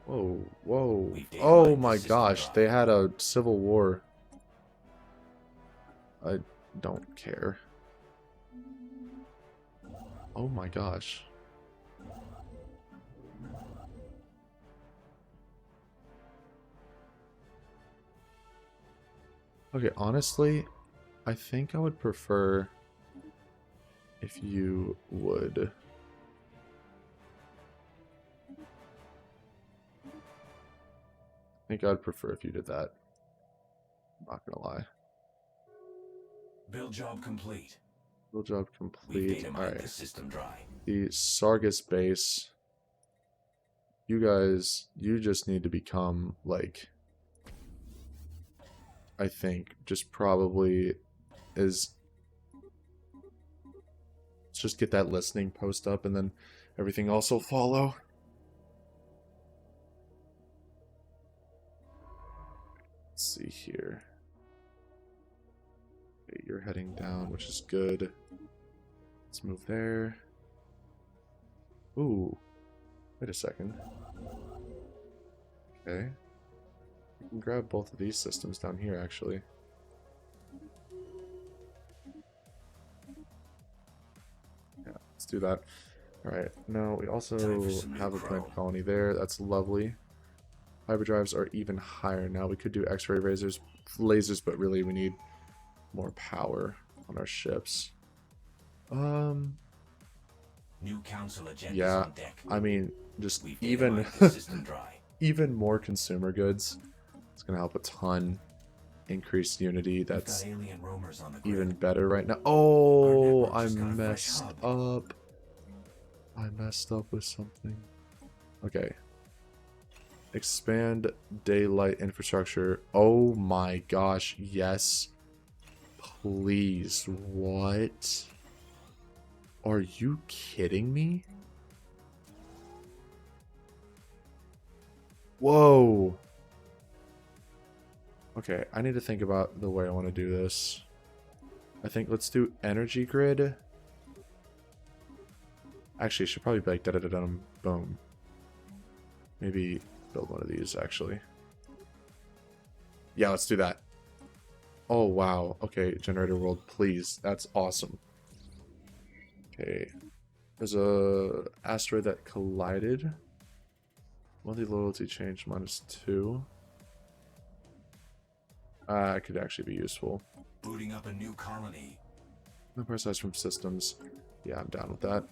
Whoa, whoa. Oh my gosh, they had a civil war. I don't care. Oh my gosh. Okay, honestly, I think I would prefer if you would... I think I'd prefer if you did that. I'm not gonna lie. Build job complete. Build job complete. Alright. The system dry. The Sargus base. You guys, you just need to become, like... I think, just probably is... Let's just get that listening post up and then everything else will follow. Let's see here. Okay, you're heading down, which is good. Let's move there. Ooh. Wait a second. Okay. We can grab both of these systems down here, actually. Yeah, let's do that. Alright, now we also have a plant colony there. That's lovely. Hyperdrives are even higher now. We could do X-ray lasers, but really we need more power on our ships. New council agendas yeah, on deck. I mean, just even even more consumer goods. It's gonna help a ton. Increased unity. That's even better right now. Oh, I messed up. I messed up with something. Okay. Expand daylight infrastructure. Oh my gosh, yes. Please. What? Are you kidding me? Whoa. Okay, I need to think about the way I want to do this. I think let's do energy grid. Actually, it should probably be like da-da-da-dum, boom. Maybe build one of these, actually. Yeah, let's do that. Oh, wow. Okay, generator world, please. That's awesome. Okay. There's a asteroid that collided. Monthly loyalty change -2. It could actually be useful. Booting up a new colony. No price size from systems. Yeah, I'm down with that.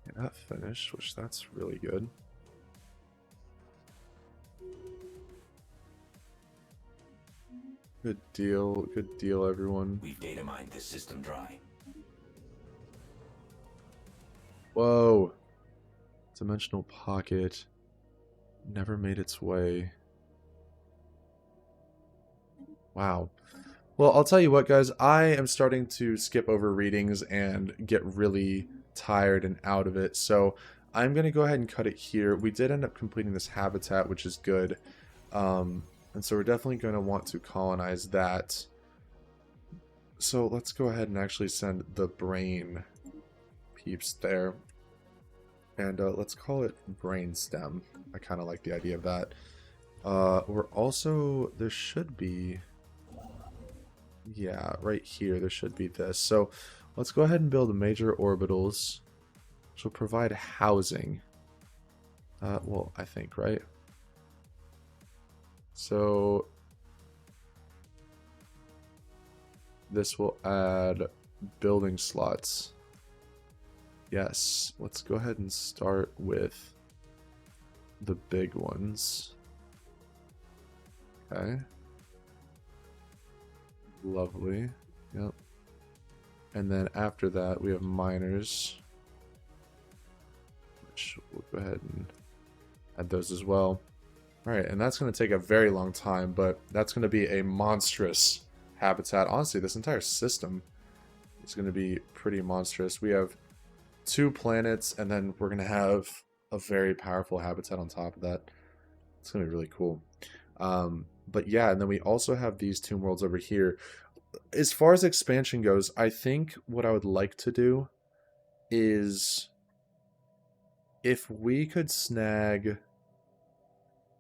Yeah, that finished, which that's really good. Good deal, everyone. We've data mined this system dry. Whoa. Dimensional pocket. Never made its way. Wow. Well, I'll tell you what, guys. I am starting to skip over readings and get really tired and out of it. So I'm going to go ahead and cut it here. We did end up completing this habitat, which is good. And so we're definitely going to want to colonize that. So let's go ahead and actually send the brain peeps there. And let's call it brainstem. I kind of like the idea of that. We're also, there should be, yeah, right here, there should be this. So let's go ahead and build major orbitals, which will provide housing. Well, I think, right? So this will add building slots. Yes, let's go ahead and start with the big ones. Okay. Lovely. Yep. And then after that, we have miners, which we'll go ahead and add those as well. Alright, and that's going to take a very long time, but that's going to be a monstrous habitat. Honestly, this entire system is going to be pretty monstrous. We have 2 planets, and then we're going to have a very powerful habitat on top of that. It's going to be really cool. But yeah, and then we also have these tomb worlds over here. As far as expansion goes, I think what I would like to do is if we could snag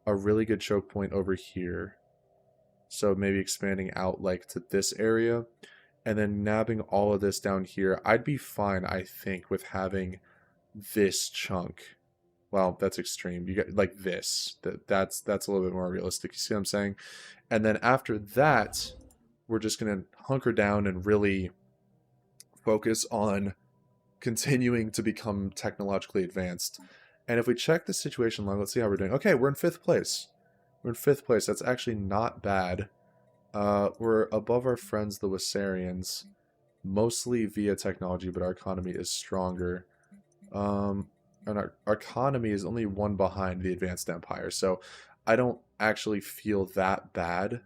a really good choke point over here, so maybe expanding out like to this area, and then nabbing all of this down here, I'd be fine, I think, with having this chunk. Well, that's extreme. You get like this. That's a little bit more realistic. You see what I'm saying? And then after that, we're just gonna hunker down and really focus on continuing to become technologically advanced. And if we check the situation log, let's see how we're doing. Okay, we're in 5th place. We're in 5th place. That's actually not bad. We're above our friends, the Wassarians, mostly via technology, but our economy is stronger. And our economy is only one behind the Advanced Empire, so I don't actually feel that bad.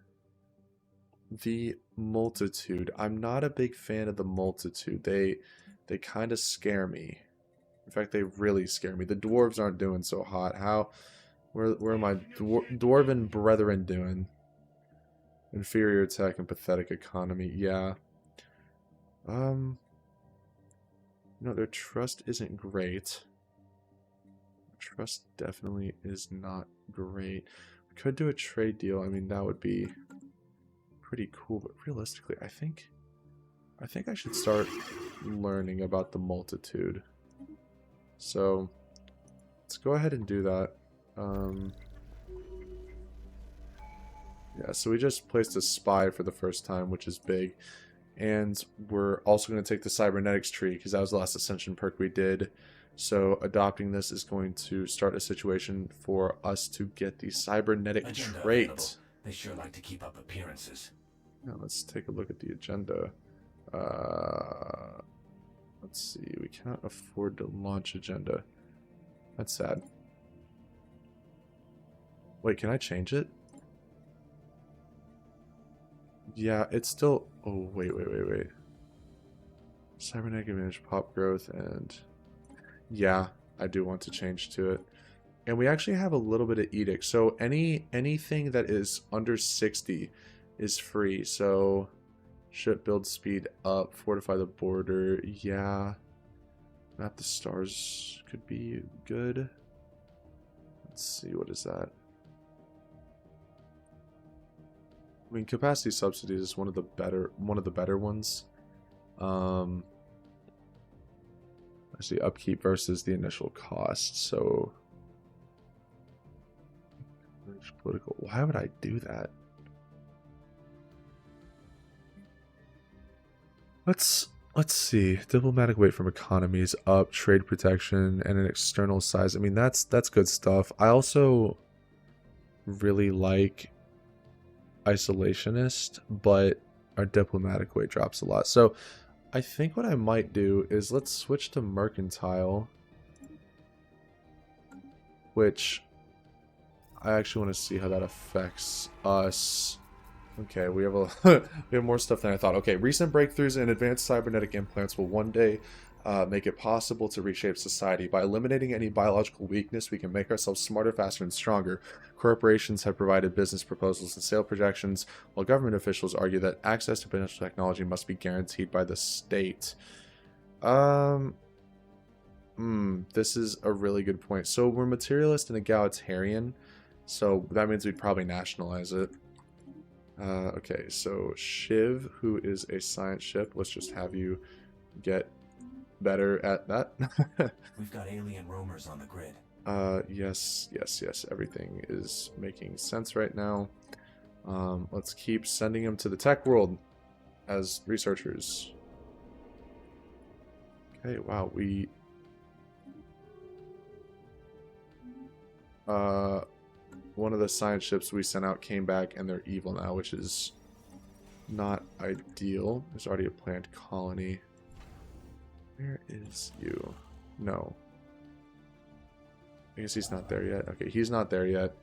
The multitude. I'm not a big fan of the multitude. They kind of scare me. In fact, they really scare me. The dwarves aren't doing so hot. Where are my dwarven brethren doing? Inferior tech and pathetic economy. Yeah. No, their trust isn't great. Trust definitely is not great. We could do a trade deal. I mean, that would be pretty cool, but realistically, I think I should start learning about the multitude. So let's go ahead and do that. Yeah, so we just placed a spy for the first time, which is big. And we're also going to take the cybernetics tree, because that was the last ascension perk we did. So adopting this is going to start a situation for us to get the cybernetic trait. They sure like to keep up appearances. Now let's take a look at the agenda. Let's see. We cannot afford to launch agenda. That's sad. Wait, can I change it? Yeah, it's still... Oh, wait. Cybernetic advantage, pop growth, and... Yeah, I do want to change to it. And we actually have a little bit of edict. So anything that is under 60 is free. So ship build speed up, fortify the border. Yeah. Map the stars could be good. Let's see, what is that? I mean, capacity subsidies is one of the better ones. I see upkeep versus the initial cost. So political. Why would I do that? Let's see. Diplomatic weight from economies up, trade protection, and an external size. I mean, that's good stuff. I also really like isolationist, but our diplomatic weight drops a lot. So I think what I might do is let's switch to mercantile, which I actually want to see how that affects us. Okay, we have we have more stuff than I thought. Okay, recent breakthroughs in advanced cybernetic implants will one day make it possible to reshape society. By eliminating any biological weakness, we can make ourselves smarter, faster, and stronger. Corporations have provided business proposals and sale projections, while government officials argue that access to potential technology must be guaranteed by the state. This is a really good point. So we're materialist and egalitarian, so that means we'd probably nationalize it. Okay, so Shiv, who is a science ship, let's just have you get better at that. We've got alien roamers on the grid. Yes. Everything is making sense right now. Let's keep sending them to the tech world as researchers. Okay, wow, we... one of the science ships we sent out came back and they're evil now, which is not ideal. There's already a planned colony. Where is you? No. I guess he's not there yet. Okay, he's not there yet.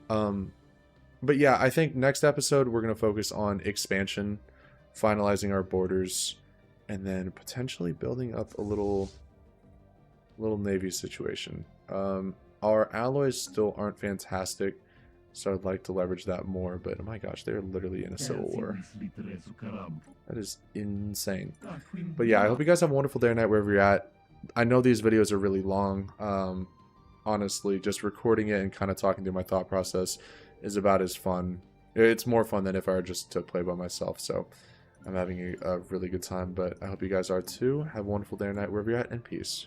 But yeah, I think next episode we're going to focus on expansion, finalizing our borders, and then potentially building up a little navy situation. Our alloys still aren't fantastic, so I'd like to leverage that more, but oh my gosh, they're literally in a civil war. That is insane. But yeah, I hope you guys have a wonderful day or night wherever you're at. I know these videos are really long. Honestly, just recording it and kind of talking through my thought process is about as fun. It's more fun than if I were just to play by myself, so I'm having a really good time, but I hope you guys are too. Have a wonderful day or night wherever you're at, and peace.